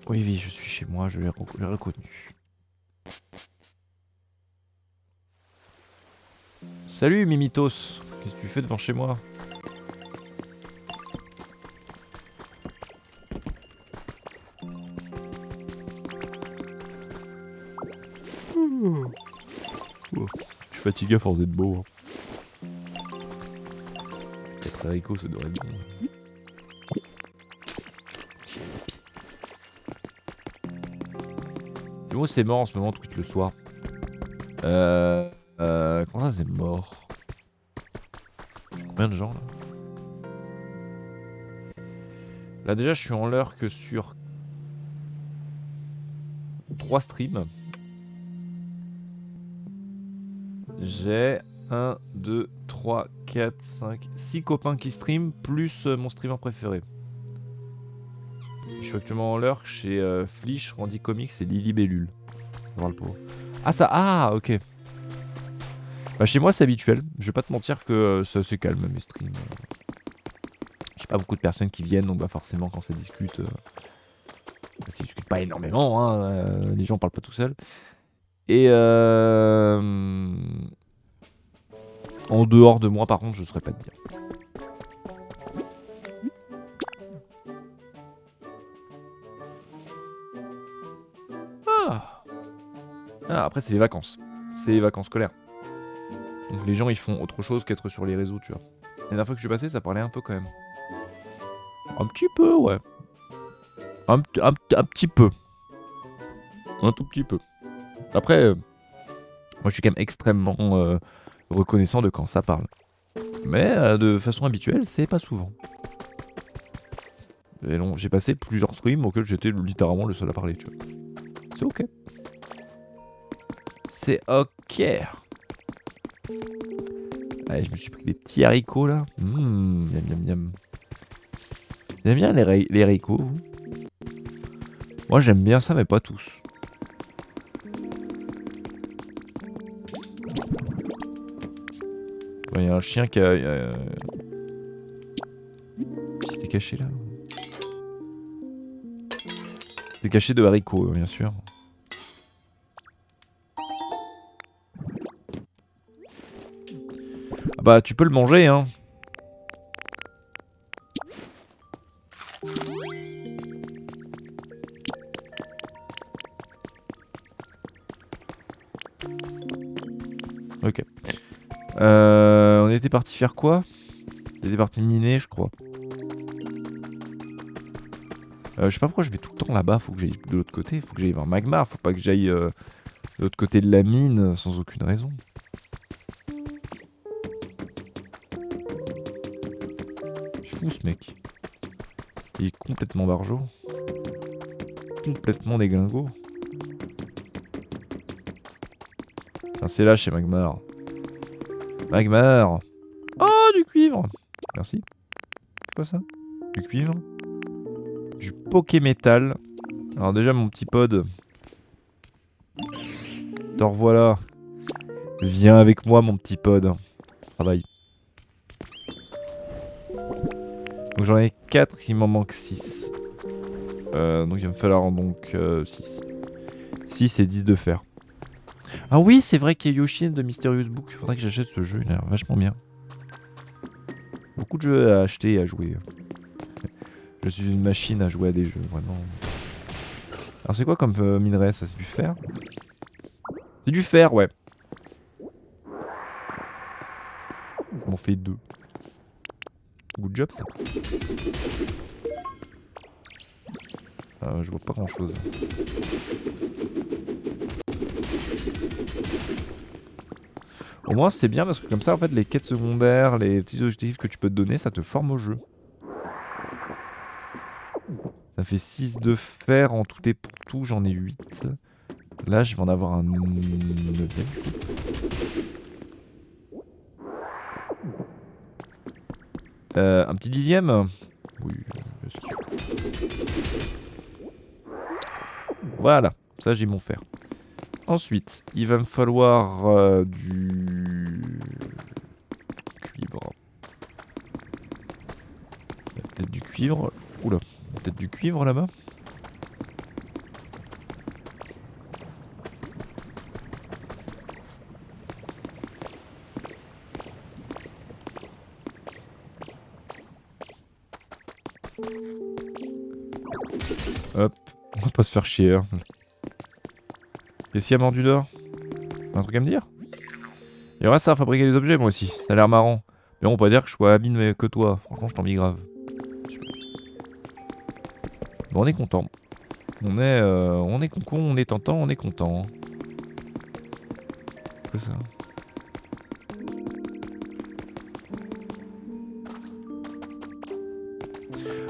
Oui, oui, je suis chez moi, je l'ai reconnu. Salut Mimitos, qu'est-ce que tu fais devant chez moi? Oh, je suis fatigué à force d'être beau. Être haricot, ça devrait être bon. Du coup, c'est mort en ce moment, Twitch le soir. Comment ça, c'est mort? Combien de gens là? Là, déjà, je suis en l'heure que sur 3 streams. J'ai 1, 2, 3, 4, 5, 6 copains qui stream, plus mon streamer préféré. Je suis actuellement en l'heure chez Flish, Randy Comics et Lily Bellule. Ça va le pauvre. Ah ça, ah ok. Bah chez moi c'est habituel, je vais pas te mentir que c'est assez calme mes streams. J'ai pas beaucoup de personnes qui viennent, donc bah forcément quand ça discute, ça discute pas énormément, hein, les gens parlent pas tout seuls. Et en dehors de moi par contre je saurais pas te dire. Ah, après c'est les vacances. C'est les vacances scolaires. Donc les gens ils font autre chose qu'être sur les réseaux, tu vois. La dernière fois que je suis passé ça parlait un peu quand même. Un petit peu ouais. Un petit peu. Un tout petit peu. Après, moi je suis quand même extrêmement reconnaissant de quand ça parle. Mais de façon habituelle, c'est pas souvent. Et non, j'ai passé plusieurs streams auxquels j'étais littéralement le seul à parler, tu vois. C'est ok. C'est ok. Allez, je me suis pris des petits haricots là. Miam miam miam. Vous aimez bien les haricots, vous? Moi j'aime bien ça, mais pas tous. Il y a un chien qui a... Qui s'était caché là? C'était caché de haricots, bien sûr. Ah bah tu peux le manger hein. Ok. On était parti faire quoi? On était parti miner, je crois. Je sais pas pourquoi je vais tout le temps là-bas. Faut que j'aille de l'autre côté. Faut que j'aille voir Magmar. Faut pas que j'aille de l'autre côté de la mine sans aucune raison. C'est fou ce mec. Il est complètement barjot. Complètement déglingo. C'est là chez Magmar. Magmar. Oh, du cuivre. Merci. C'est quoi ça? Du cuivre. Du Pokémétal. Alors déjà mon petit pod. Te revoilà. Viens avec moi mon petit pod. Travaille. Donc j'en ai 4, il m'en manque 6. Donc il va me falloir donc 6. 6 et 10 de fer. Ah oui, c'est vrai qu'il y a Yoshin de Mysterious Book. Faudrait que j'achète ce jeu, il a l'air vachement bien. Beaucoup de jeux à acheter et à jouer. Je suis une machine à jouer à des jeux, vraiment. Alors c'est quoi comme minerai ça? C'est du fer? C'est du fer, ouais. Je m'en fais 2. Good job ça. Je vois pas grand chose. Au moins c'est bien parce que comme ça en fait les quêtes secondaires, les petits objectifs que tu peux te donner, ça te forme au jeu. Ça fait 6 de fer en tout et pour tout, j'en ai 8. Là, je vais en avoir un 9e. Un petit 10e. Oui, bien sûr. Voilà, ça j'ai mon fer. Ensuite, il va me falloir du cuivre. Il y a peut-être du cuivre. Oula, peut-être du cuivre là-bas. Hop, on va pas se faire chier. Hein. Qu'est-ce qu'il y a mordu d'or? Un truc à me dire? Il reste à fabriquer des objets moi aussi, ça a l'air marrant. Mais on peut pas dire que je sois habile que toi, franchement je t'envie grave. Bon, on est content. On est concon, on est tentant, on est content. C'est ça.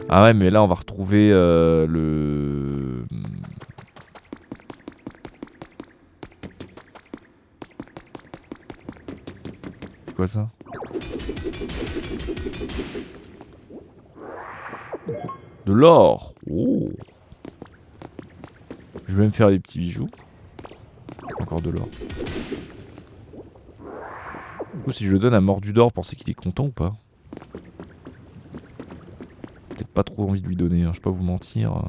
Ah ouais mais là on va retrouver le... C'est quoi ça? De l'or. Oh. Je vais me faire des petits bijoux. Encore de l'or. Du coup si je le donne à Mordu d'or, pensez qu'il est content ou pas? Peut-être pas trop envie de lui donner, hein, je vais pas vous mentir.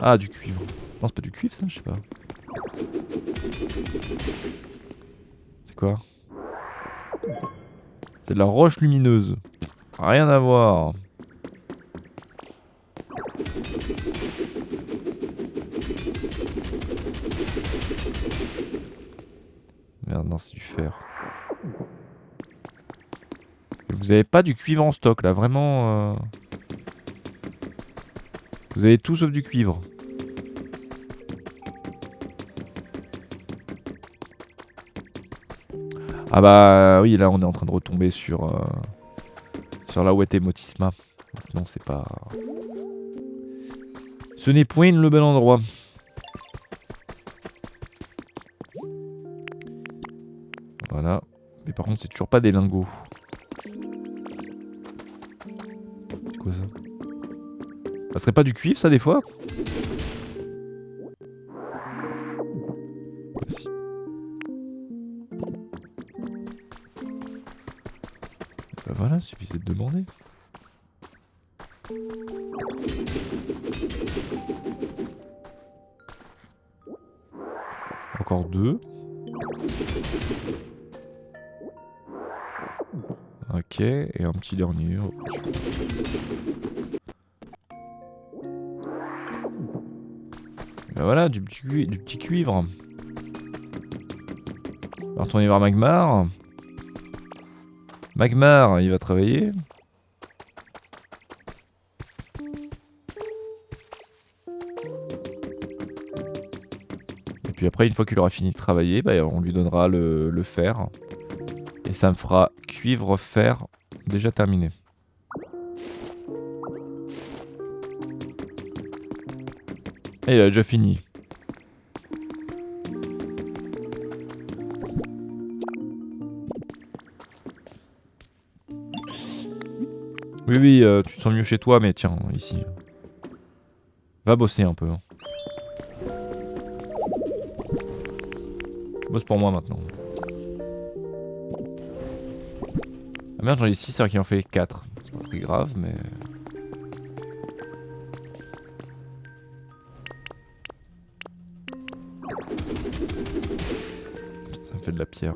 Ah du cuivre. Non c'est pas du cuivre ça, je sais pas. C'est quoi? C'est de la roche lumineuse. Rien à voir. Merde, non, c'est du fer. Vous avez pas du cuivre en stock là, vraiment. Vous avez tout sauf du cuivre. Ah bah oui, là on est en train de retomber sur la Ouette Motisma. Non, c'est pas... Ce n'est point le bon endroit. Voilà. Mais par contre, c'est toujours pas des lingots. C'est quoi ça? Ça serait pas du cuivre ça des fois? Si. Bah voilà, suffisait de demander. Encore 2. Ok, et un petit dernier. Bah voilà, du petit cuivre. On va retourner voir Magmar. Magmar, il va travailler. Et puis après, une fois qu'il aura fini de travailler, bah, on lui donnera le fer. Et ça me fera cuivre, fer, déjà terminé. Et il a déjà fini. Oui, oui, tu te sens mieux chez toi, mais tiens, ici. Va bosser un peu. Hein. Tu bosses pour moi maintenant. Ah merde, j'en ai 6 alors qu'il en fait 4. C'est pas très grave, mais... Ça me fait de la pierre.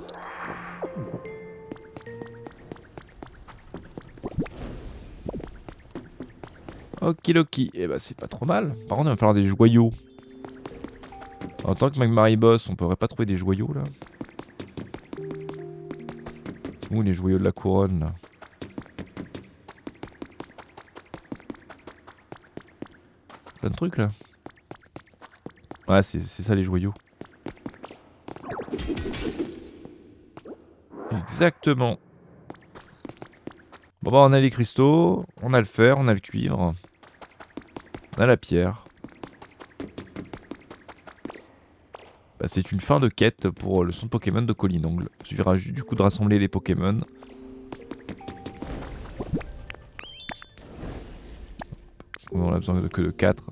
Okidoki. Et bah c'est pas trop mal. Par contre, il va falloir des joyaux. En tant que Magmar boss, on pourrait pas trouver des joyaux là? Où les joyaux de la couronne là? Plein de trucs là. Ouais, c'est ça les joyaux. Exactement. Bon bah on a les cristaux, on a le fer, on a le cuivre. On a la pierre. Bah, c'est une fin de quête pour le centre Pokémon de Colinangle. Il suffira du coup de rassembler les Pokémon. On a besoin que de 4.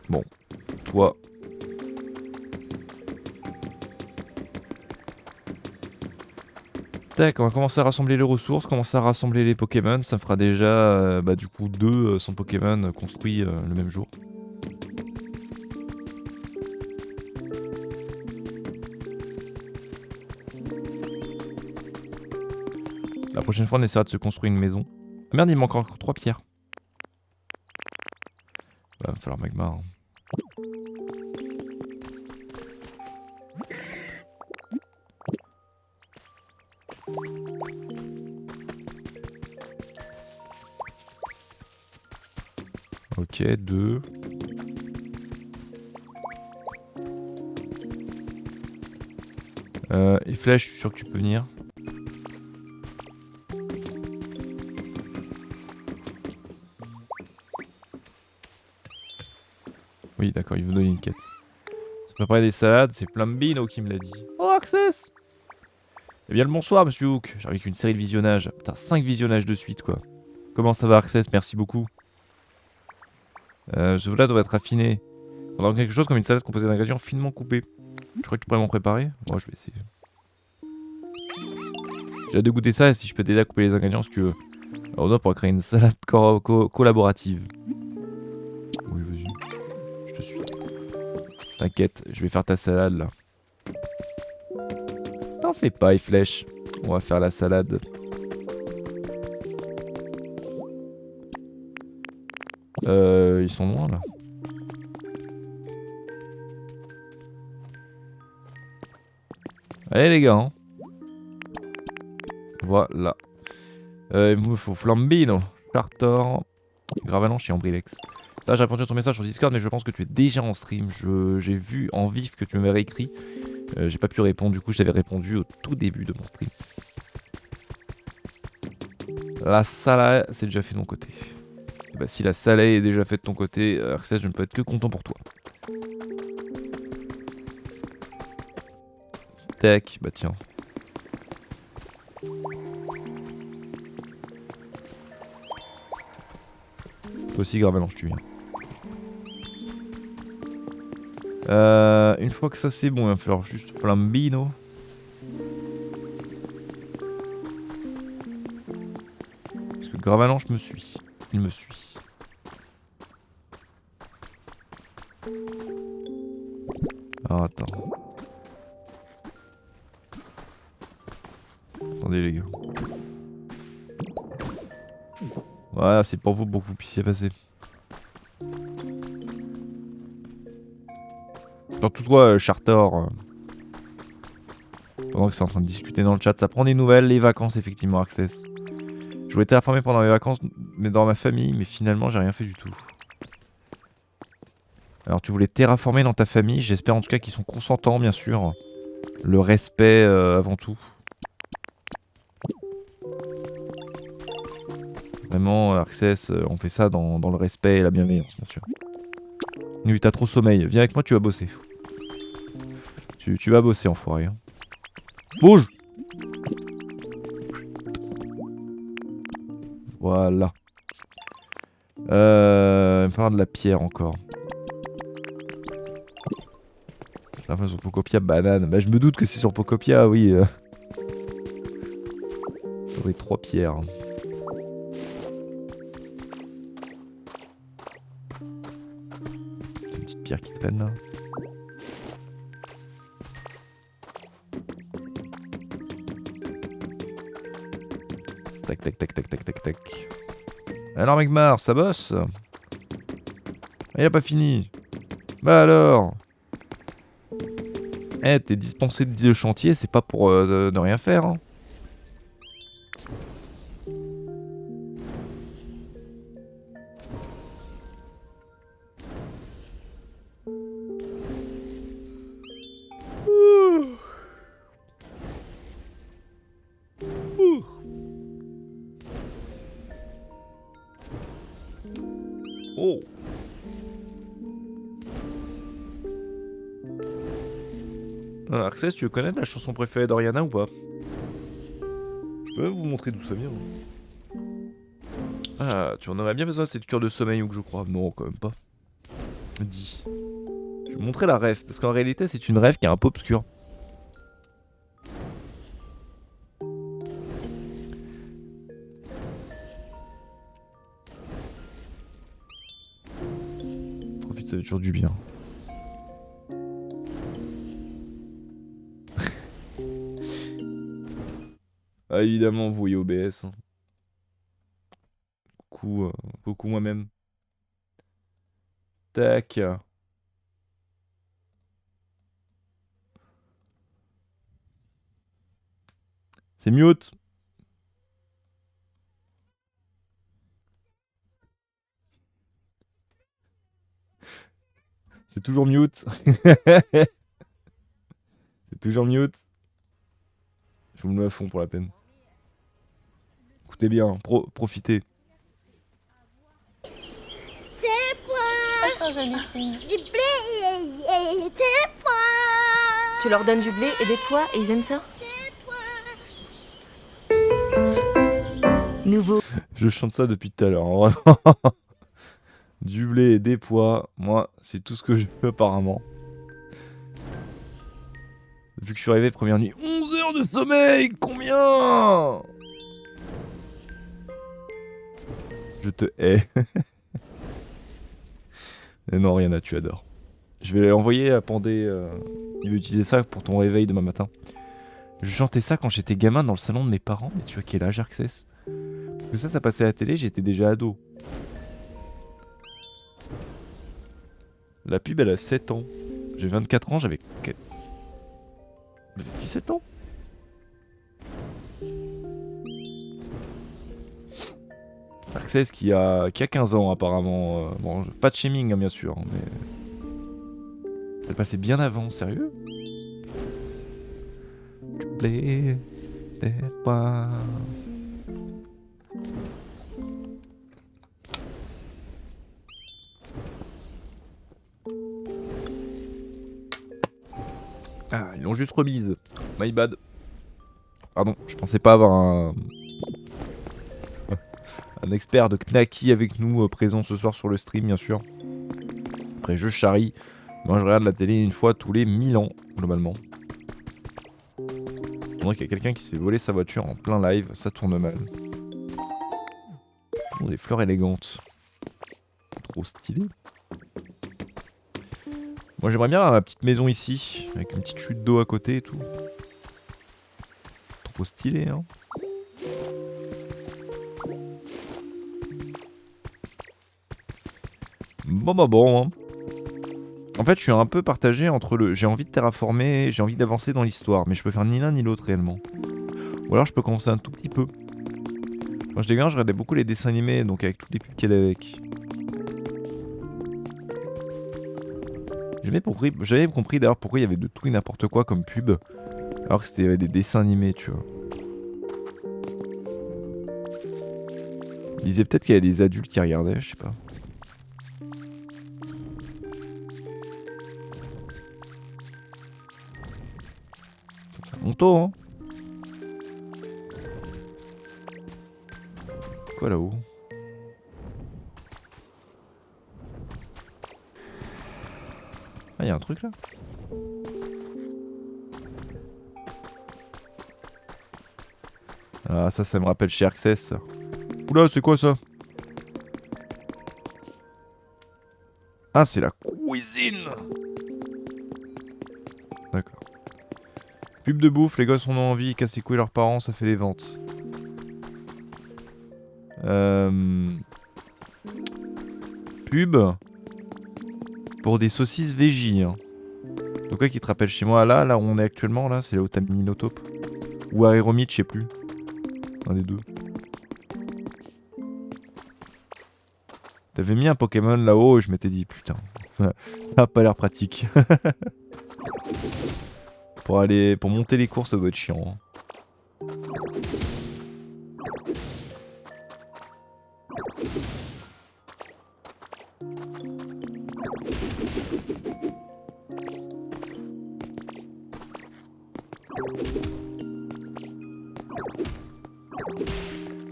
Bon, toi. Tac, on va commencer à rassembler les ressources, commencer à rassembler les Pokémon. Ça fera déjà bah, du coup 2 centres Pokémon construits le même jour. La prochaine fois, on essaiera de se construire une maison. Ah merde, il manque encore 3 pierres. Bah, va falloir magma. Hein. Ok, 2. Et Flèche, je suis sûr que tu peux venir. Oui, d'accord, il veut donner une quête. C'est préparer des salades, c'est Flambino qui me l'a dit. Oh, Access! Eh bien le bonsoir, monsieur Hook. J'arrive avec une série de visionnages. Putain, 5 visionnages de suite, quoi. Comment ça va, Access? Merci beaucoup. Ce plat doit être affiné. Faudra quelque chose comme une salade composée d'ingrédients finement coupés. Tu crois que tu pourrais m'en préparer? Moi, je vais essayer. J'ai hâte de goûter ça et si je peux t'aider à couper les ingrédients si tu veux. Alors, on doit pouvoir créer une salade collaborative. Oui, vas-y. Je te suis. T'inquiète, je vais faire ta salade là. T'en fais pas, Flèche. On va faire la salade. Ils sont loin là. Allez les gars. Hein. Voilà. Il me faut Flambino, Chartor, Gravalanche et Ambrilex. Ça, j'ai répondu à ton message sur Discord, mais je pense que tu es déjà en stream. J'ai vu en vif que tu m'avais écrit. J'ai pas pu répondre, du coup, je t'avais répondu au tout début de mon stream. La salade, c'est déjà fait de mon côté. Bah, si la salade est déjà faite de ton côté, Arcès, je ne peux être que content pour toi. Tac, bah tiens. Toi aussi, Gravalanche, tu viens. Une fois que ça c'est bon, il va falloir juste Flambino. Parce que Gravalanche me suit. Il me suit. Alors attends. Attendez les gars. Voilà, c'est pour que vous puissiez passer. Surtout toi, Chartor. Pendant que c'est en train de discuter dans le chat, ça prend des nouvelles, les vacances effectivement, Access. Je voulais terraformer pendant les vacances, mais dans ma famille, mais finalement j'ai rien fait du tout. Alors tu voulais terraformer dans ta famille, j'espère en tout cas qu'ils sont consentants bien sûr. Le respect avant tout. Vraiment, Access, on fait ça dans le respect et la bienveillance bien sûr. Oui, t'as trop sommeil, viens avec moi, tu vas bosser. Tu vas bosser enfoiré. Hein. Bouge! Voilà. Il va falloir de la pierre encore. Enfin, sur Pocopia, banane. Bah, je me doute que c'est sur Pocopia, oui. J'aurais 3 pierres. Une petite pierre qui traîne là. Tac, tac, tac, tac, tac, tac, tac. Alors, Megmar, ça bosse? Il a pas fini. Bah alors? Eh, t'es dispensé de chantier, c'est pas pour ne rien faire. Hein. Arxès, tu veux connaître la chanson préférée d'Oriana ou pas? Je peux vous montrer d'où ça vient. Ah, tu en aurais bien besoin de cette cure de sommeil ou que je crois. Non, quand même pas. Dis. Je vais vous montrer la ref, parce qu'en réalité, c'est une ref qui est un peu obscure. Profite, ça fait toujours du bien. Ah, évidemment, vous voyez OBS. Hein. Coucou moi-même. Tac. C'est mute. C'est toujours mute. C'est toujours mute. Je vous le mets à fond pour la peine. Écoutez bien, profitez. Attends, Jalicine. Du blé et des pois. Tu leur donnes du blé et des pois et ils aiment ça? Nouveau. Je chante ça depuis tout à l'heure, hein, vraiment. Du blé et des pois, moi, c'est tout ce que je veux apparemment. Depuis que je suis arrivé, première nuit, 11 heures de sommeil, combien? Je te hais. Mais non, Rihanna, tu adores. Je vais l'envoyer à Pandé. Il veut utiliser ça pour ton réveil demain matin. Je chantais ça quand j'étais gamin dans le salon de mes parents. Mais tu vois quel âge, Arxès? Parce que ça passait à la télé, j'étais déjà ado. La pub, elle a 7 ans. J'ai 24 ans, j'avais 17 ans. Arxès qui a 15 ans apparemment. Bon, pas de shaming hein, bien sûr, hein, mais... Elle passait bien avant, sérieux? Du blé, des pois... Ah, ils l'ont juste remise. My bad. Pardon, je pensais pas avoir un expert de Knacky avec nous présent ce soir sur le stream, bien sûr. Après, je charrie. Moi, je regarde la télé une fois tous les 1000 ans, globalement. On dirait qu'il y a quelqu'un qui se fait voler sa voiture en plein live. Ça tourne mal. Oh, des fleurs élégantes. Trop stylé. Moi, j'aimerais bien ma petite maison ici, avec une petite chute d'eau à côté et tout. Trop stylé, hein. Bon. Hein. En fait, je suis un peu partagé entre le... J'ai envie de terraformer, j'ai envie d'avancer dans l'histoire, mais je peux faire ni l'un ni l'autre réellement. Ou alors je peux commencer un tout petit peu. Quand j'étais gamin, je regardais beaucoup les dessins animés, donc avec toutes les pubs qu'elle avait avec. J'avais compris d'ailleurs pourquoi il y avait de tout et n'importe quoi comme pub, alors que c'était des dessins animés, tu vois. Ils disaient peut-être qu'il y avait des adultes qui regardaient, je sais pas. C'est mon taux, hein. Quoi là-haut? Ah, y'a un truc là? Ah, ça me rappelle chez Access. Oula, c'est quoi ça? Ah, c'est la cuisine! D'accord. Pub de bouffe, les gosses en ont envie, ils cassent les couilles leurs parents, ça fait des ventes. Pub pour des saucisses végis. Hein. Donc quoi qui te rappelle chez moi, là où on est actuellement, là, c'est là où t'as mis Minotape. Ou Aéromite, je sais plus. Un des deux. T'avais mis un Pokémon là-haut et je m'étais dit, putain, ça a pas l'air pratique. Pour monter les courses, ça doit être chiant. Hein.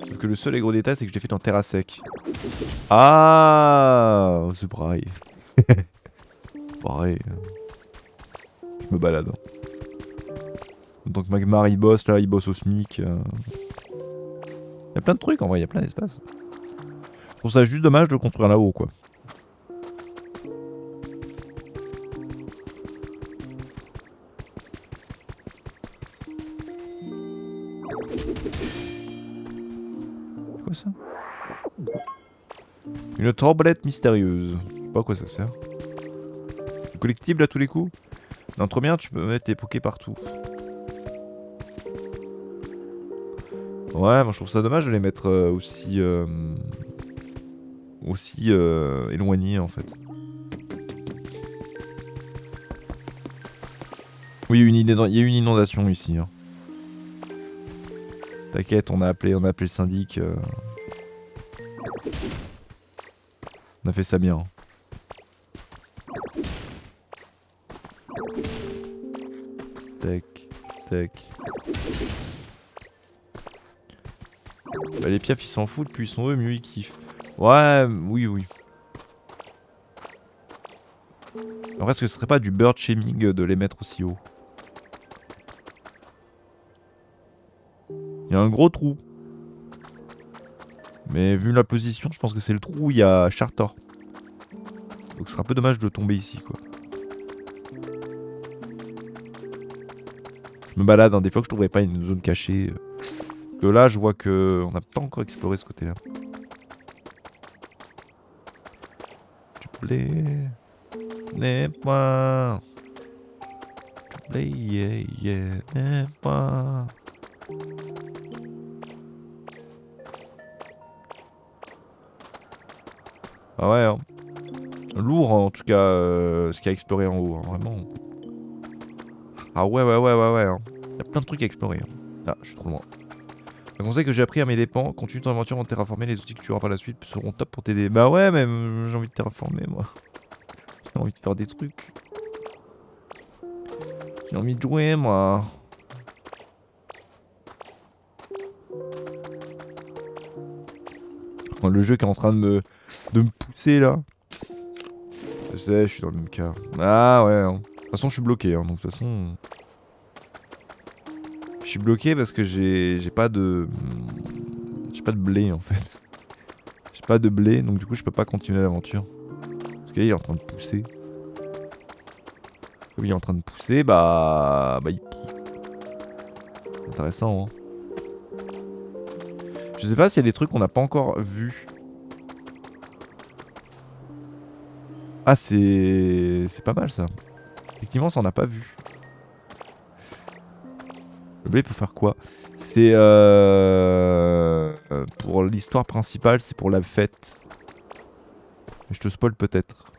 Sauf que le seul et gros détail, c'est que je l'ai fait en terre à sec. Ah, c'est pareil. Pareil. Je me balade. Donc Magmar il bosse là, il bosse au SMIC. Il y a plein de trucs en vrai, il y a plein d'espace. Je trouve ça juste dommage de construire là-haut quoi. C'est quoi ça? Une tablette mystérieuse. Je sais pas à quoi ça sert. Collectible à tous les coups? Non, trop bien, tu peux mettre tes pokés partout. Ouais, moi je trouve ça dommage de les mettre aussi éloignés en fait. Oui, il y a eu une inondation ici. Hein. T'inquiète, on a appelé le syndic. On a fait ça bien. Tac, tac. Bah, les piafs ils s'en foutent, plus ils sont eux, mieux ils kiffent. Ouais, oui, oui. Alors est-ce que ce serait pas du bird shaming de les mettre aussi haut? Il y a un gros trou. Mais vu la position, je pense que c'est le trou où il y a Chartor. Donc ce sera un peu dommage de tomber ici quoi. Je me balade, hein, des fois que je trouverais pas une zone cachée. Parce que là je vois que on n'a pas encore exploré ce côté là. Tu plais. N'est pas. Tu plais, yeah, yeah, n'est pas. Ah ouais, hein. Lourd en tout cas ce qu'il y a à explorer en haut, hein, vraiment. Ah ouais, ouais. Hein. Il y a plein de trucs à explorer. Hein. Ah, je suis trop loin. Un conseil que j'ai appris à mes dépens, continue ton aventure en terraformer, les outils que tu auras par la suite seront top pour t'aider. Bah ouais, mais j'ai envie de terraformer moi. J'ai envie de faire des trucs. J'ai envie de jouer moi. Oh, le jeu qui est en train de me pousser là. Je sais, je suis dans le même cas. Ah ouais. Hein. De toute façon, je suis bloqué. Hein, donc de toute façon, je suis bloqué parce que j'ai pas de blé en fait. J'ai pas de blé, donc du coup, je peux pas continuer l'aventure. Parce qu'il est en train de pousser. Comme il est en train de pousser, bah il pousse. Intéressant. Hein. Je sais pas s'il y a des trucs qu'on n'a pas encore vus. Ah, c'est pas mal ça. Effectivement, ça on n'a pas vu. Le blé peut faire quoi? C'est pour l'histoire principale, c'est pour la fête. Je te spoil peut-être.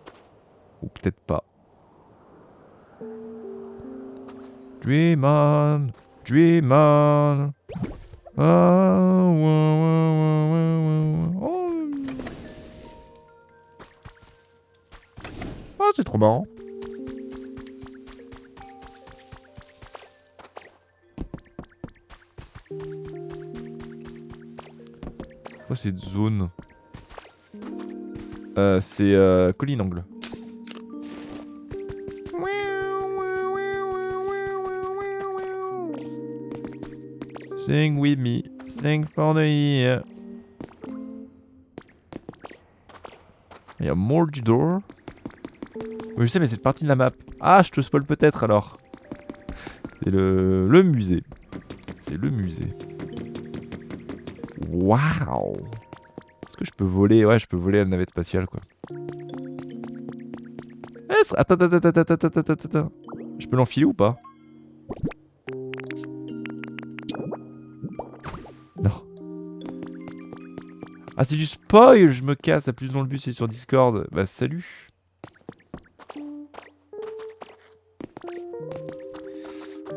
Ou peut-être pas. Dream on, dream on. Ah, oh. Ah, c'est trop marrant. Quoi cette zone? C'est colline angle. Sing with me, sing for the year. Il y a Mordor. Oui, je sais, mais c'est partie de la map. Ah, je te spoil peut-être alors. C'est le musée. C'est le musée. Waouh! Est-ce que je peux voler? Ouais, je peux voler à la navette spatiale, quoi. Attends. Je peux l'enfiler ou pas? Non. Ah, c'est du spoil! Je me casse. À plus dans le but, c'est sur Discord. Bah, salut!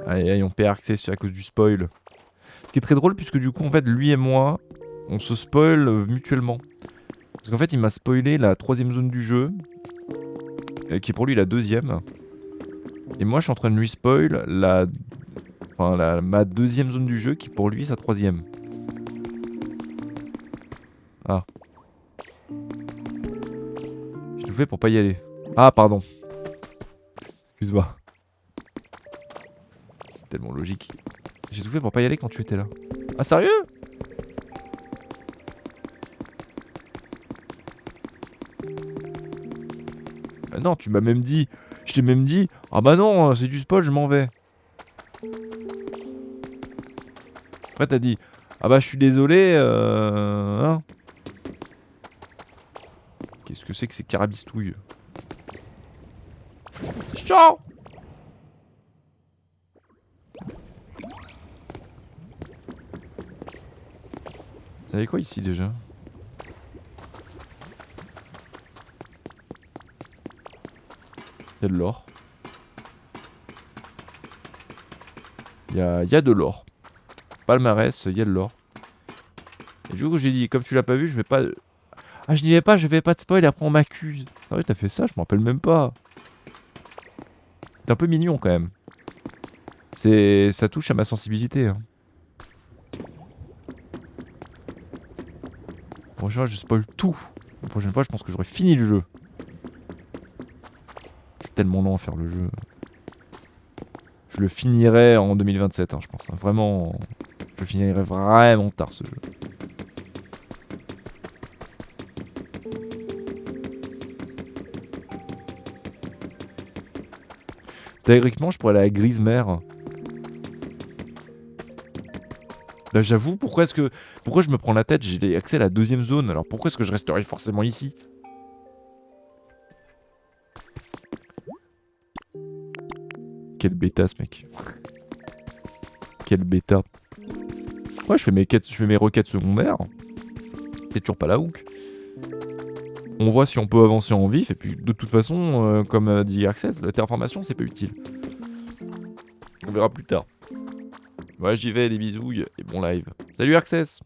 Aïe, on perd accès à cause du spoil. Ce qui est très drôle, puisque du coup, en fait, lui et moi, on se spoil mutuellement. Parce qu'en fait, il m'a spoilé la 3ème zone du jeu, qui est pour lui la 2ème. Et moi, je suis en train de lui spoil la Enfin, ma deuxième zone du jeu qui pour lui sa troisième. Ah. J'ai tout fait pour pas y aller. Ah, pardon. Excuse-moi. C'est tellement logique. J'ai tout fait pour pas y aller quand tu étais là. Ah, sérieux? Non, tu m'as même dit... Je t'ai même dit... Ah bah non, c'est du spoil, je m'en vais. Après t'as dit... Ah bah je suis désolé, hein. Qu'est-ce que c'est que ces carabistouilles? Ciao. Y'avait quoi ici déjà? Y'a de l'or. Y'a de l'or. Palmarès, y'a de l'or. Et du coup j'ai dit, comme tu l'as pas vu, je vais pas... Ah je n'y vais pas, je vais pas te spoil et après on m'accuse. Ah ouais t'as fait ça, je m'en rappelle même pas. T'es un peu mignon quand même. Ça touche à ma sensibilité. Hein. La prochaine fois je spoil tout. La prochaine fois je pense que j'aurai fini le jeu. Je suis tellement lent à faire le jeu. Je le finirai en 2027 hein, je pense. Hein. Vraiment, je le finirai vraiment tard ce jeu. Théoriquement, je pourrais aller à Grisemer. Là, j'avoue, pourquoi je me prends la tête? J'ai accès à la deuxième zone, alors pourquoi est-ce que je resterai forcément ici? Quel bêta ce mec. Quel bêta. Ouais, je fais mes requêtes secondaires. C'est toujours pas la hook. On voit si on peut avancer en vif, et puis de toute façon, comme dit Access, la terraformation c'est pas utile. On verra plus tard. Ouais, j'y vais, des bisouilles, et bon live. Salut Access.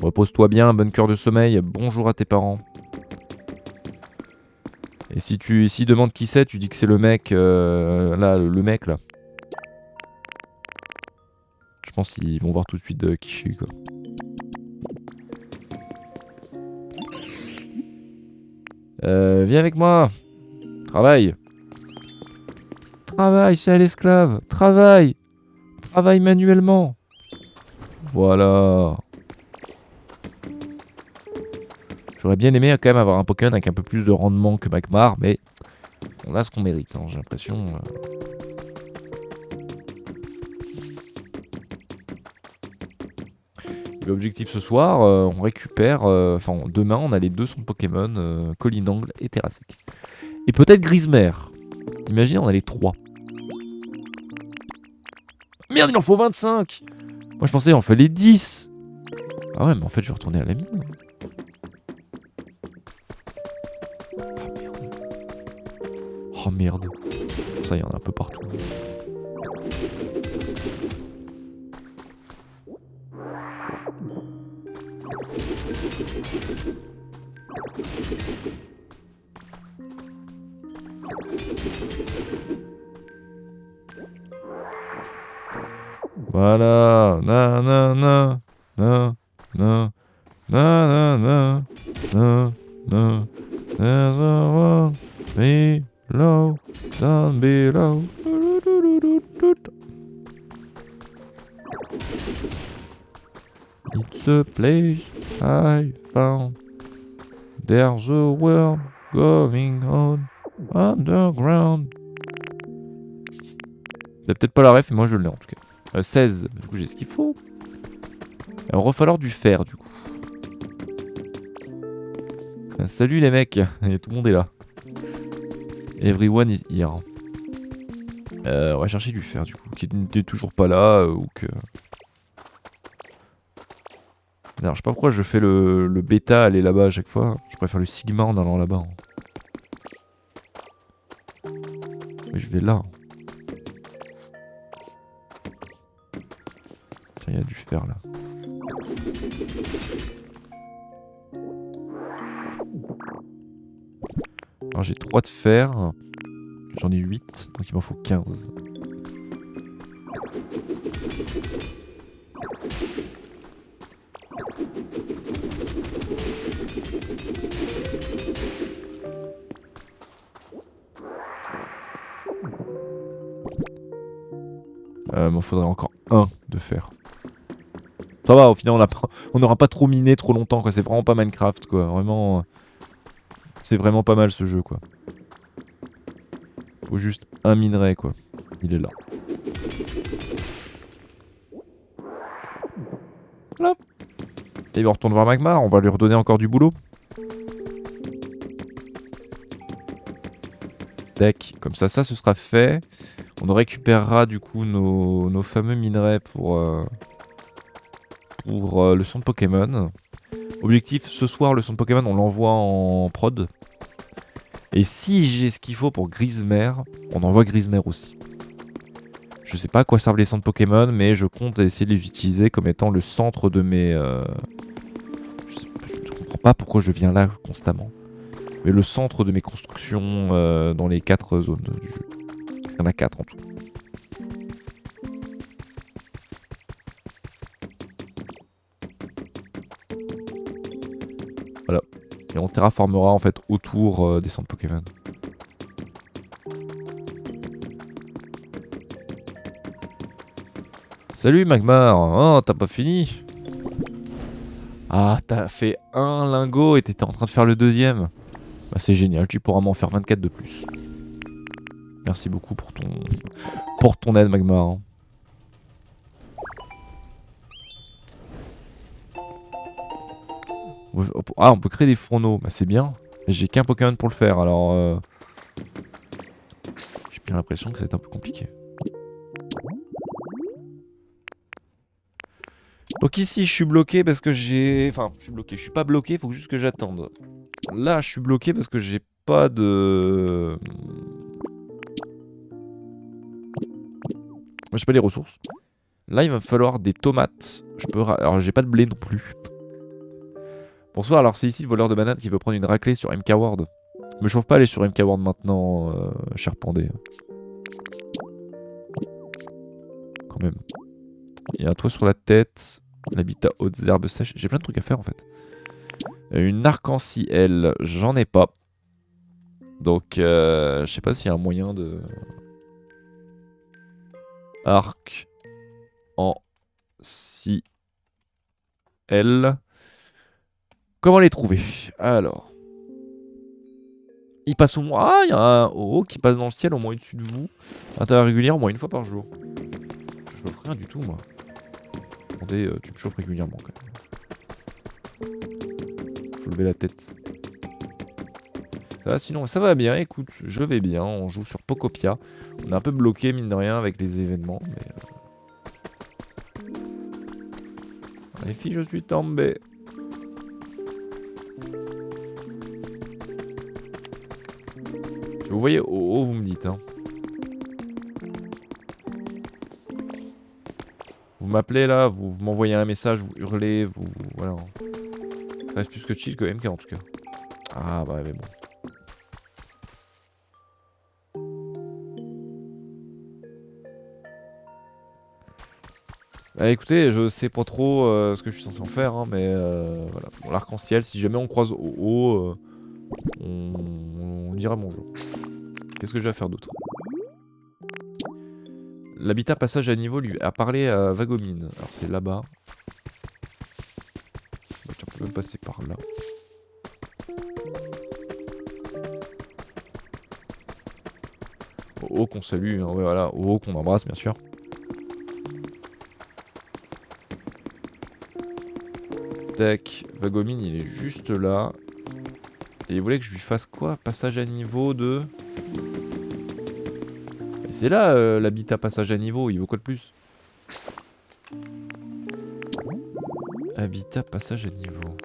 Repose-toi bien, bonne cœur de sommeil, bonjour à tes parents. Et si demande qui c'est, tu dis que c'est le mec, là, le mec là. Je pense qu'ils vont voir tout de suite qui je suis quoi. Viens avec moi. Travaille. Travaille, c'est à l'esclave. Travaille. Travaille manuellement. Voilà. J'aurais bien aimé quand même avoir un Pokémon avec un peu plus de rendement que Magmar, mais on a ce qu'on mérite, hein, j'ai l'impression. L'objectif ce soir, on récupère... Enfin, demain, on a les deux sons Pokémon, Collinangle et Terrasec. Et peut-être Grisemer. Imagine, on a les trois. Merde, il en faut 25. Moi, je pensais il en fallait 10. Ah ouais, mais en fait, je vais retourner à la mine. Ah merde. Oh merde. Ça, il y en a un peu partout. Voilà, na na na na na na na na na na. There's a world below, down below. It's a place I found. There's a world going on underground. T'as peut-être pas la ref, mais moi je l'ai en tout cas. 16, du coup j'ai ce qu'il faut. Il va falloir du fer du coup. Salut les mecs, et tout le monde est là. Everyone is here. On va chercher du fer du coup, qui n'est toujours pas là ou que... Alors je sais pas pourquoi je fais le bêta aller là-bas à chaque fois. Je préfère le sigma en allant là-bas. Mais je vais là. Tiens, il y a du fer là. Alors j'ai 3 de fer. J'en ai 8, donc il m'en faut 15. M'en faudrait encore un de fer. Ça va, au final on n'aura pas trop miné trop longtemps quoi, c'est vraiment pas Minecraft quoi, vraiment. C'est vraiment pas mal ce jeu quoi. Faut juste un minerai quoi, il est là. Hop. Et on retourne voir Magmar, on va lui redonner encore du boulot. Tac, comme ça ce sera fait. On récupérera du coup nos fameux minerais pour le son de Pokémon. Objectif, ce soir le son de Pokémon on l'envoie en prod. Et si j'ai ce qu'il faut pour Grisemer, on envoie Grisemer aussi. Je sais pas à quoi servent les centres Pokémon, mais je compte essayer de les utiliser comme étant le centre de mes... Je comprends pas pourquoi je viens là constamment. Mais le centre de mes constructions dans les 4 zones du jeu. Il y en a 4 en tout. Voilà. Et on terraformera en fait autour des centres Pokémon. Salut Magmar. Oh, t'as pas fini? Ah, t'as fait un lingot et t'étais en train de faire le deuxième. Bah, c'est génial, tu pourras m'en faire 24 de plus. Merci beaucoup pour ton aide Magmar. Ah, on peut créer des fourneaux, bah c'est bien. J'ai qu'un Pokémon pour le faire, alors j'ai bien l'impression que ça va être un peu compliqué. Donc ici je suis bloqué parce que j'ai... Enfin, je suis bloqué, je suis pas bloqué, il faut juste que j'attende. Là je suis bloqué parce que j'ai pas de... J'ai pas les ressources. Là il va me falloir des tomates. Alors j'ai pas de blé non plus. Bonsoir, alors c'est ici le voleur de bananes qui veut prendre une raclée sur MK Ward. Me chauffe pas aller sur MK Ward maintenant, cher Pandé. Quand même. Il y a un toit sur la tête. L'habitat hautes herbes sèches. J'ai plein de trucs à faire en fait. Une arc-en-ciel, j'en ai pas. Donc je sais pas s'il y a un moyen de... Arc en ciel. Comment les trouver? Alors. Il passe au moins... Ah, il y a un haut qui passe dans le ciel au moins au-dessus de vous. Intérieur régulier au moins une fois par jour. Je chauffe rien du tout moi. Attendez, tu me chauffes régulièrement quand même. Faut lever la tête. Ça va, sinon ça va bien, écoute, je vais bien. On joue sur Pokopia. On est un peu bloqué mine de rien avec les événements. Mais les filles, je suis tombé. Vous voyez au haut, vous me dites. Hein. Vous m'appelez là, vous m'envoyez un message, vous hurlez, vous... Voilà. Ça reste plus que chill que MK en tout cas. Ah bah mais bon. Bah écoutez, je sais pas trop ce que je suis censé en faire, hein, mais voilà. Bon, l'arc-en-ciel, si jamais on croise au haut, on dira bonjour. Qu'est-ce que j'ai à faire d'autre? L'habitat passage à niveau lui a parlé à Vagomine. Alors c'est là-bas. Bah, tu peux même passer par là. Au haut qu'on salue, hein, ouais, voilà, au haut qu'on embrasse bien sûr. Tac, Vagomine il est juste là. Et il voulait que je lui fasse quoi? Passage à niveau de... C'est là l'habitat passage à niveau, il vaut quoi de plus? Habitat passage à niveau.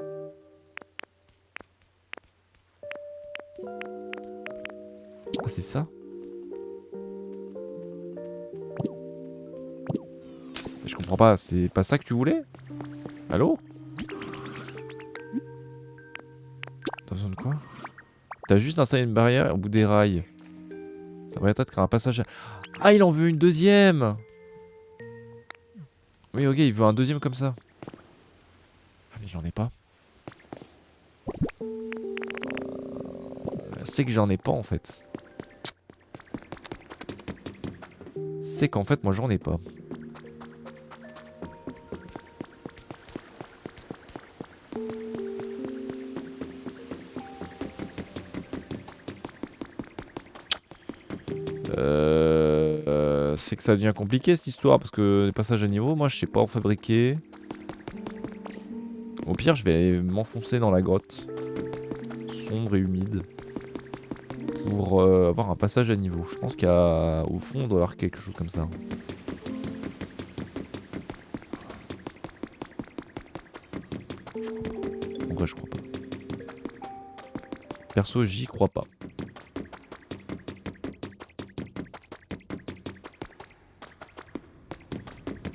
Ah c'est ça? Je comprends pas, c'est pas ça que tu voulais? Allô? T'as besoin de quoi? T'as juste installé une barrière au bout des rails. Ça va être de créer un passage à... Ah il en veut une deuxième! Oui, ok, il veut un deuxième comme ça. Ah, mais j'en ai pas. C'est que j'en ai pas en fait. C'est qu'en fait, moi j'en ai pas. C'est que ça devient compliqué cette histoire parce que les passages à niveau, moi je sais pas en fabriquer. Au pire, je vais aller m'enfoncer dans la grotte, sombre et humide, pour avoir un passage à niveau. Je pense qu'au fond, on doit y avoir quelque chose comme ça. En vrai, je crois pas. Perso, j'y crois pas.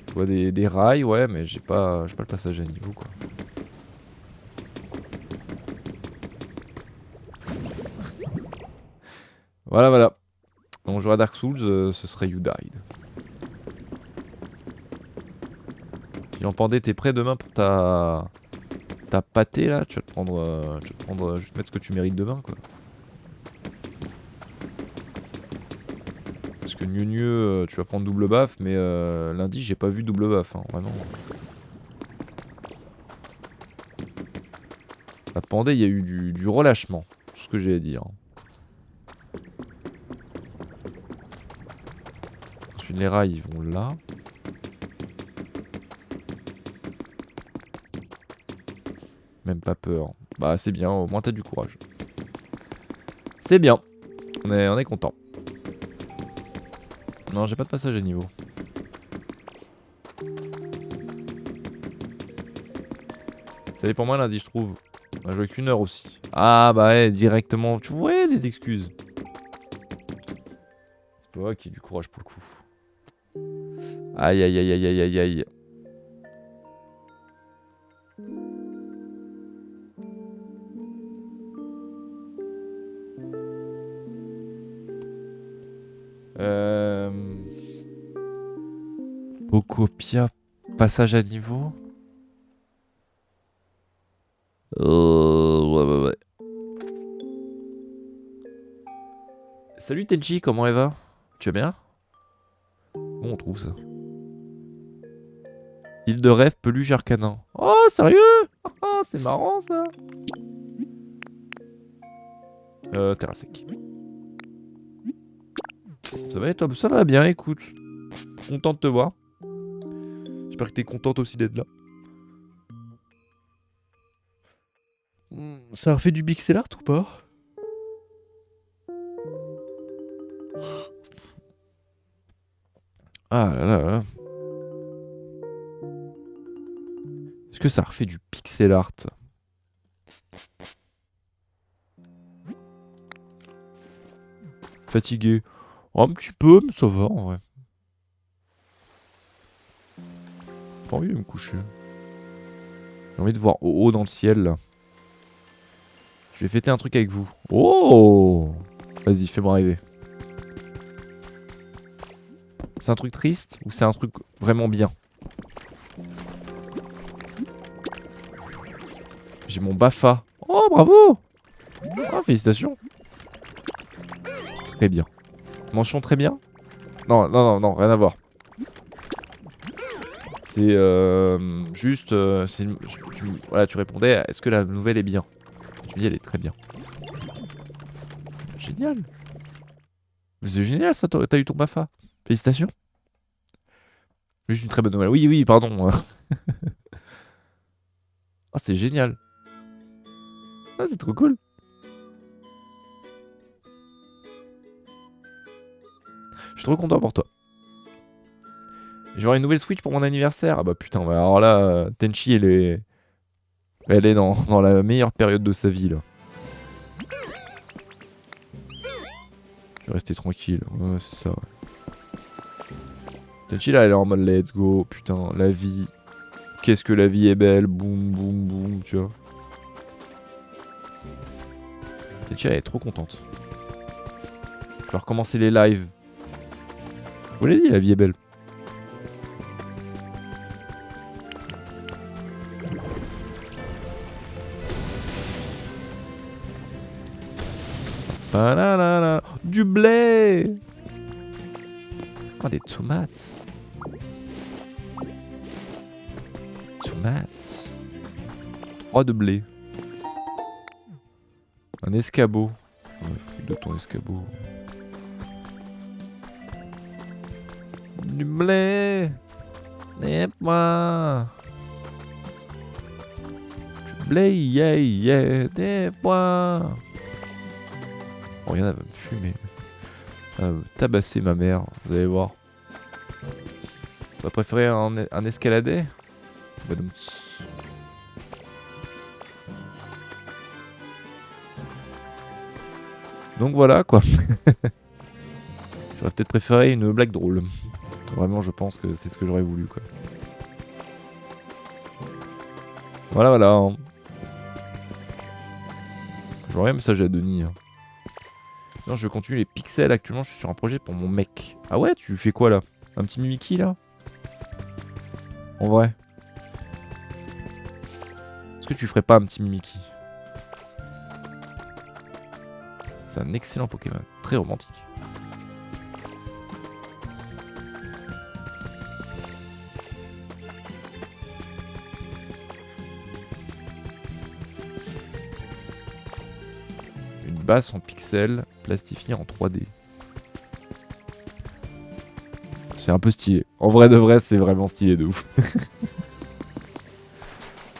Je vois des rails, ouais, mais j'ai pas le passage à niveau, quoi. Voilà, voilà. On jouera à Dark Souls, ce serait You Died. Yampandé, t'es prêt demain pour ta pâtée là? Tu vas te prendre, je vais te mettre ce que tu mérites demain, quoi. Parce que mieux, tu vas prendre double baffe, mais lundi j'ai pas vu double baffe, hein, vraiment. La Pandé, il y a eu du relâchement, tout ce que j'ai à dire. Ensuite les rails ils vont là. Même pas peur. Bah c'est bien, au moins t'as du courage. C'est bien, on est content. Non, j'ai pas de passage à niveau. Ça dépend moi lundi, je trouve. On a joué qu'une heure aussi. Ah bah ouais, directement. Tu vois, des excuses. C'est pas vrai qu'il y ait du courage pour le coup. Aïe aïe aïe aïe aïe aïe aïe. Bocopia, passage à niveau. Ouais. Salut Tenchi, comment elle va? Tu vas bien? Bon, on trouve ça. Île de rêve, peluche arcanin. Oh, sérieux? Ah, c'est marrant ça. Terra sec. Ça va et toi? Ça va bien, écoute. Content de te voir. J'espère que t'es contente aussi d'être là. Ça a refait du pixel art ou pas? Ah là là là. Est-ce que ça refait du pixel art? Fatigué. Un petit peu, mais ça va en vrai. Pas envie de me coucher. J'ai envie de voir haut dans le ciel là. Je vais fêter un truc avec vous. Oh! Vas-y, fais-moi rêver. C'est un truc triste ou c'est un truc vraiment bien? J'ai mon Bafa. Oh, bravo! Oh, félicitations. Très bien. Mention très bien? Non, non, non, non, rien à voir. C'est juste... voilà, tu répondais, est-ce que la nouvelle est bien? Tu me dis, elle est très bien. Génial. C'est génial ça, t'as eu ton Bafa. Félicitations. Juste une très bonne nouvelle. Oui, oui, pardon. Ah, c'est génial. Ah, c'est trop cool. Je suis trop content pour toi. Je vais avoir une nouvelle Switch pour mon anniversaire. Ah bah putain, bah alors là, Tenchi, elle est dans la meilleure période de sa vie là. Je vais rester tranquille. Ouais, c'est ça. Ouais. Tenchi là, elle est en mode let's go. Putain, la vie. Qu'est-ce que la vie est belle. Boum, boum, boum, tu vois. Tenchi, elle est trop contente. Je vais recommencer les lives. Je vous l'ai dit, la vie est belle. Pananana. Du blé. Oh, des tomates. Tomates. 3 de blé. Un escabeau. Ouais, fous de ton escabeau. Du blé. Et moi. Du blé, yeah, yeah, des pois. Oh, regarde, elle va me fumer. Elle va me tabasser ma mère, vous allez voir. On va préférer un escaladé. Badum. Donc voilà quoi. J'aurais peut-être préféré une blague drôle. Vraiment, je pense que c'est ce que j'aurais voulu quoi. Voilà, voilà. Hein. J'aurais un message à Denis. Hein. Non, je continue les pixels. Actuellement, je suis sur un projet pour mon mec. Ah ouais, tu fais quoi là? Un petit Mimiki là? En vrai? Est-ce que tu ferais pas un petit Mimiki? C'est un excellent Pokémon. Très romantique. Une base en pixels plastifiée en 3D. C'est un peu stylé. En vrai de vrai, c'est vraiment stylé de ouf.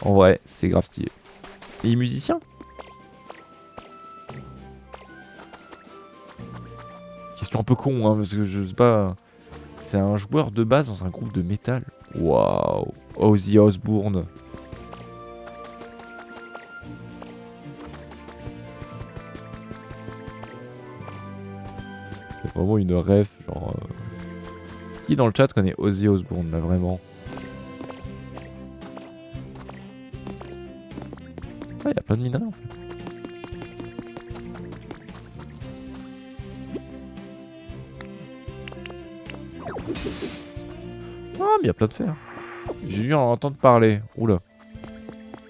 En vrai, c'est grave stylé. Et il est musicien? Question un peu con, hein, parce que je sais pas. C'est un joueur de base dans un groupe de métal. Waouh. Ozzy Osbourne. C'est vraiment une ref, genre. Qui dans le chat connaît Ozzy Osbourne là vraiment? Ah, y a plein de minerais en fait. Ah, mais y a plein de fer. J'ai dû en entendre parler. Oula.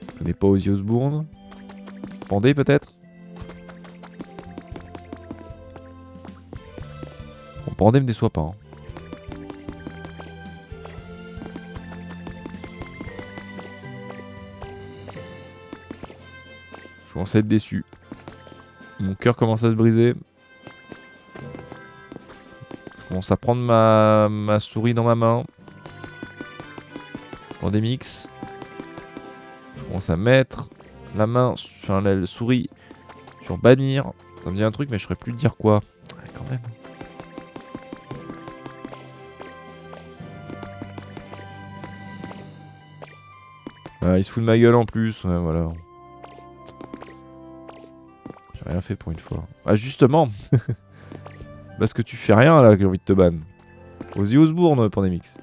Je connais pas Ozzy Osbourne. Pendez peut-être? Bon, Pendez me déçoit pas. Hein. Je commence à être déçu. Mon cœur commence à se briser. Je commence à prendre ma souris dans ma main. Pour des mix. Je commence à mettre la main sur la souris sur bannir. Ça me dit un truc mais je saurais plus dire quoi. Ouais, quand même. Il se fout de ma gueule en plus. Ouais, voilà. J'ai rien fait pour une fois. Ah justement. Parce que tu fais rien là que j'ai envie de te ban. Ozzy Osbourne pour des mix.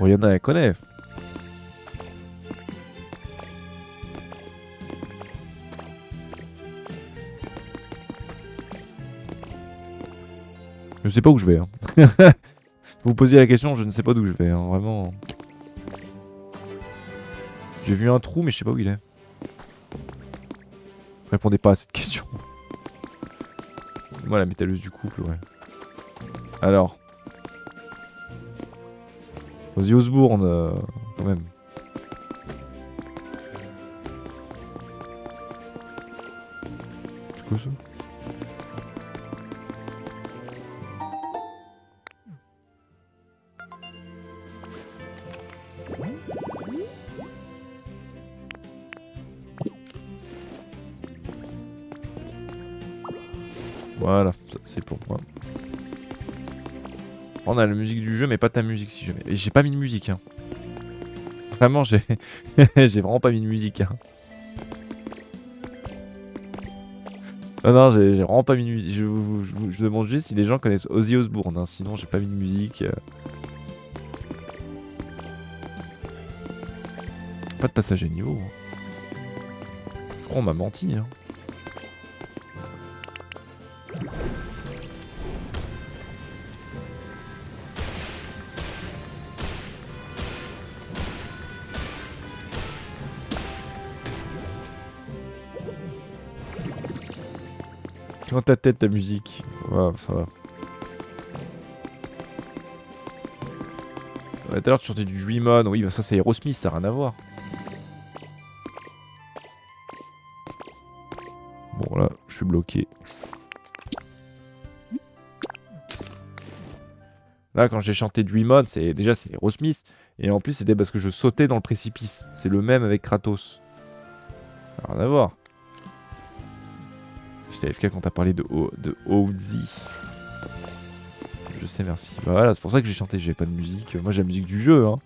Rihanna elle connaît. Je sais pas où je vais. Hein. Vous posiez la question, je ne sais pas d'où je vais. Hein. Vraiment. J'ai vu un trou, mais je sais pas où il est. Répondez pas à cette question. Moi, la métalleuse du couple, ouais. Alors. Ozzy Osbourne, quand même. C'est quoi ça? Voilà, c'est pour moi. On a la musique du jeu, mais pas ta musique si jamais. Et j'ai pas mis de musique. Hein. Vraiment, j'ai j'ai vraiment pas mis de musique. Hein. Non, j'ai vraiment pas mis de musique. Je demande juste si les gens connaissent Ozzy Osbourne. Hein. Sinon, j'ai pas mis de musique. Pas de passage à niveau. Hein. Oh, on m'a menti. Hein. Dans ta tête, ta musique. Ouais, ça va. Ouais, tout à l'heure, tu chantais du Juimon. Oui, bah ça, c'est Aerosmith, ça n'a rien à voir. Bon, là, je suis bloqué. Là, quand j'ai chanté Dream On, c'est Aerosmith. Et en plus, c'était parce que je sautais dans le précipice. C'est le même avec Kratos. Ça n'a rien à voir. J'étais AFK quand t'as parlé de Ozzy. Je sais, merci. Bah voilà, c'est pour ça que j'ai chanté. J'avais pas de musique. Moi, j'ai la musique du jeu. Hein.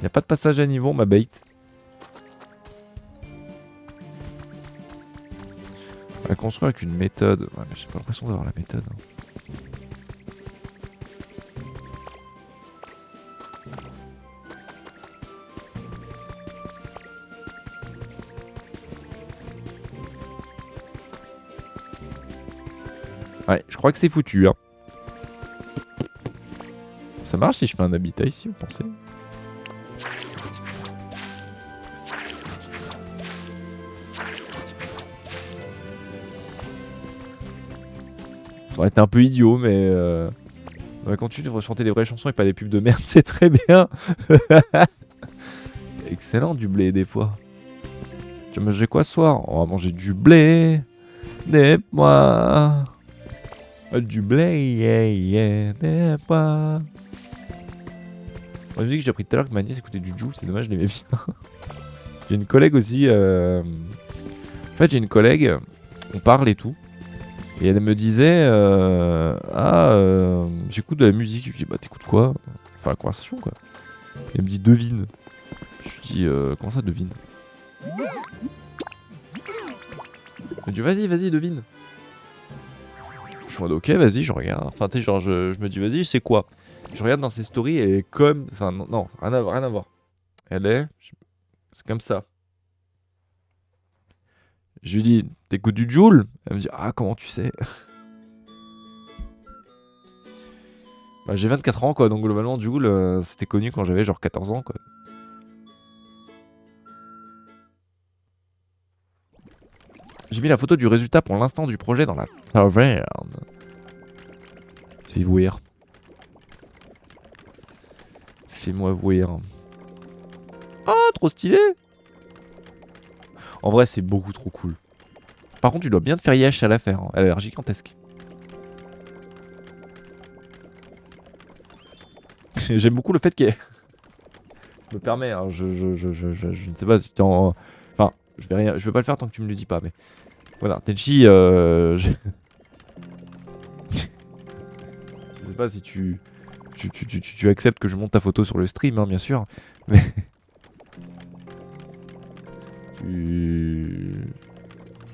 Y a pas de passage à niveau, ma bait. On va construire avec une méthode. Ouais, mais j'ai pas l'impression d'avoir la méthode. Hein. Ouais, je crois que c'est foutu. Hein. Ça marche si je fais un habitat ici, vous pensez? Ça aurait été un peu idiot, mais on va continuer de chanter des vraies chansons et pas des pubs de merde, c'est très bien. Excellent, du blé et des pois. Tu vas manger quoi ce soir? On va manger du blé, des pois. Du blé, yeah, yeah, des pois. La musique que j'ai appris tout à l'heure que ma nièce écoutait du Jul, c'est dommage, je l'aimais bien. J'ai une collègue aussi. En fait, j'ai une collègue, on parle et tout. Et elle me disait j'écoute de la musique. Je lui dis bah t'écoutes quoi? Enfin la conversation quoi. Et elle me dit devine. Je lui dis comment ça devine? Elle me dit vas-y devine. Je suis en mode ok vas-y je regarde. Enfin tu sais genre je me dis vas-y c'est quoi? Je regarde dans ses stories et elle est comme. Enfin non rien à voir. Elle est. C'est comme ça. Je lui dis t'écoutes du Jul? Elle me dit ah comment tu sais? Bah, j'ai 24 ans quoi donc globalement Jul c'était connu quand j'avais genre 14 ans quoi. J'ai mis la photo du résultat pour l'instant du projet dans la taverne. Fais voir. Fais-moi voir. Oh trop stylé. En vrai c'est beaucoup trop cool. Par contre tu dois bien te faire yesh à la faire. Hein. Elle a l'air gigantesque. J'aime beaucoup le fait qu'elle... Je me permets, hein, je ne sais pas si tu en... Enfin, je vais pas le faire tant que tu me le dis pas, mais... Voilà, Tenchi, je sais pas si tu acceptes que je monte ta photo sur le stream, hein, bien sûr, mais...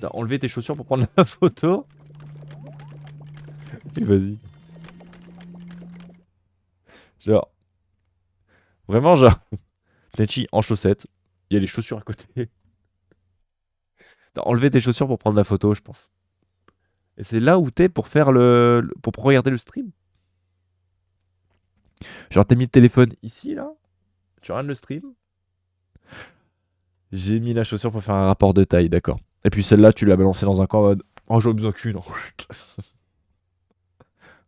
T'as enlevé tes chaussures pour prendre la photo? Et vas-y. Genre... Vraiment, genre... Tenchi en chaussettes, il y a les chaussures à côté. T'as enlevé tes chaussures pour prendre la photo, je pense. Et c'est là où t'es pour faire pour regarder le stream. Genre t'as mis le téléphone ici, là. Tu regardes le stream. J'ai mis la chaussure pour faire un rapport de taille, d'accord. Et puis celle-là, tu l'as balancée dans un coin en mode... Oh, j'en ai besoin qu'une.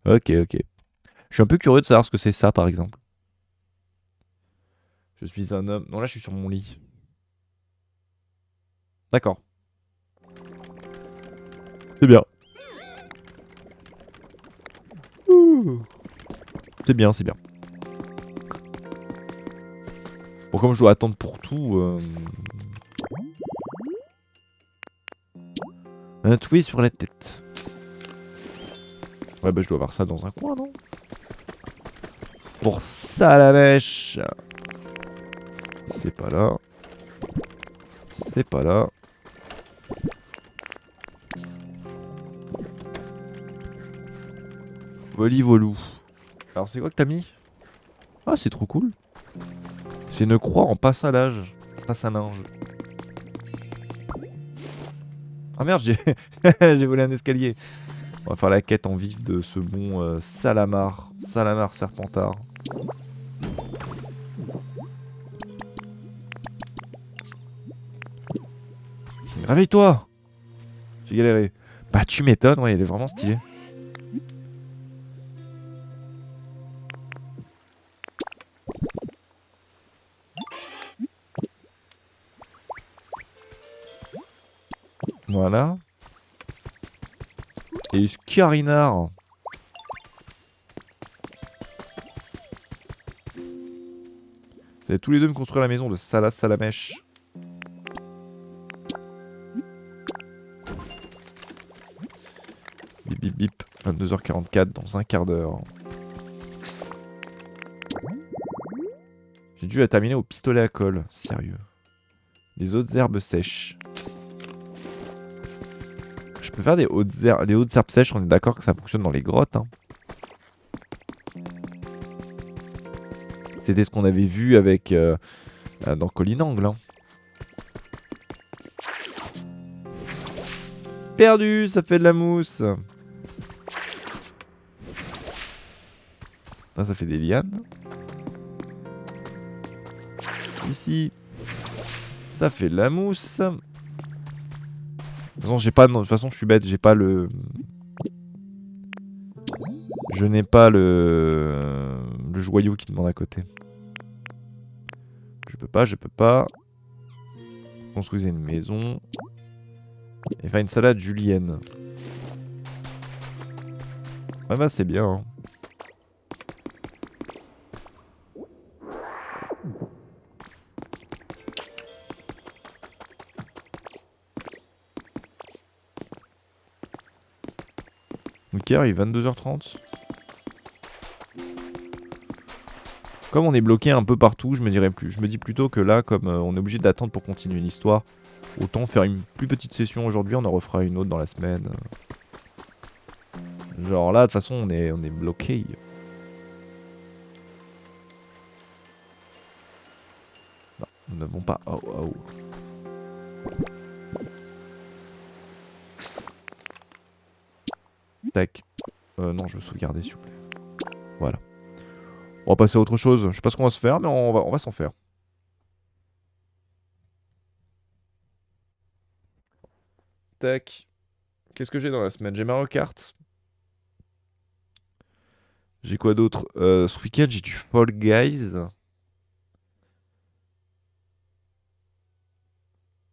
Ok. Je suis un peu curieux de savoir ce que c'est ça, par exemple. Je suis un homme... Non, là, je suis sur mon lit. D'accord. C'est bien. Ouh. C'est bien. Bon, comme je dois attendre pour tout... Un twist sur la tête. Ouais, bah je dois avoir ça dans un coin, non? Pour ça, la mèche. C'est pas là. Voli volou. Alors c'est quoi que t'as mis? Ah c'est trop cool. C'est une croix en passalage. Passalinge. Ah merde j'ai j'ai volé un escalier. On va faire la quête en vif de ce bon Salamar. Salamar Serpentard. Réveille-toi. J'ai galéré. Bah tu m'étonnes, ouais, il est vraiment stylé. Voilà. Et Scarinard. Vous allez tous les deux me construire la maison de Salas Salamèche. Bip bip bip. 22h44 dans un quart d'heure. J'ai dû la terminer au pistolet à colle. Sérieux. Les autres herbes sèches. Je peux faire des hautes herbes. Les hautes herbes sèches, on est d'accord que ça fonctionne dans les grottes. Hein. C'était ce qu'on avait vu avec dans Collinangle. Hein. Perdu, ça fait de la mousse. Là, ça fait des lianes. Ici, ça fait de la mousse. De toute façon, j'ai pas. De toute façon, je suis bête. J'ai pas le. Je n'ai pas le joyau qui demande à côté. Je peux pas. Construisez une maison. Et faire une salade julienne. Ouais bah c'est bien. Hein. Ok, il est 22h30. Comme on est bloqué un peu partout, je me dis plutôt que là, comme on est obligé d'attendre pour continuer l'histoire, autant faire une plus petite session aujourd'hui, on en refera une autre dans la semaine. Genre là, de toute façon, on est bloqué. Non, nous n'avons pas... Oh, oh. Tac. Non, je veux sauvegarder, s'il vous plaît. Voilà. On va passer à autre chose. Je sais pas ce qu'on va se faire, mais on va s'en faire. Tac. Qu'est-ce que j'ai dans la semaine? J'ai Mario Kart. J'ai quoi d'autre? Ce week-end, j'ai du Fall Guys.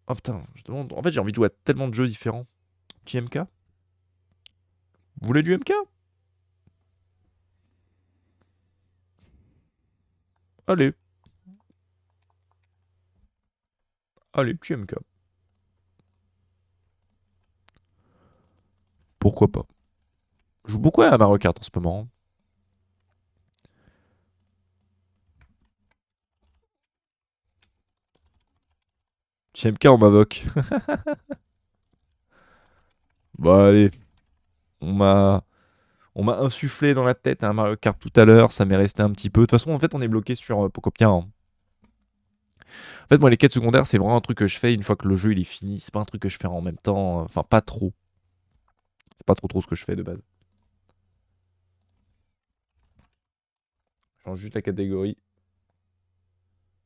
Oh putain, je demande... En fait, j'ai envie de jouer à tellement de jeux différents. Petit MK? Vous voulez du MK? Allez. Allez, petit MK. Pourquoi pas? Je joue beaucoup à Mario Kart en ce moment. Petit MK, on m'invoque. Bon, allez. On m'a insufflé dans la tête un Mario Kart tout à l'heure. Ça m'est resté un petit peu. De toute façon, en fait, on est bloqué sur Pocopia. Hein. En fait, moi, les quêtes secondaires, c'est vraiment un truc que je fais une fois que le jeu il est fini. C'est pas un truc que je fais en même temps. Enfin, pas trop. C'est pas trop ce que je fais de base. Je change juste la catégorie.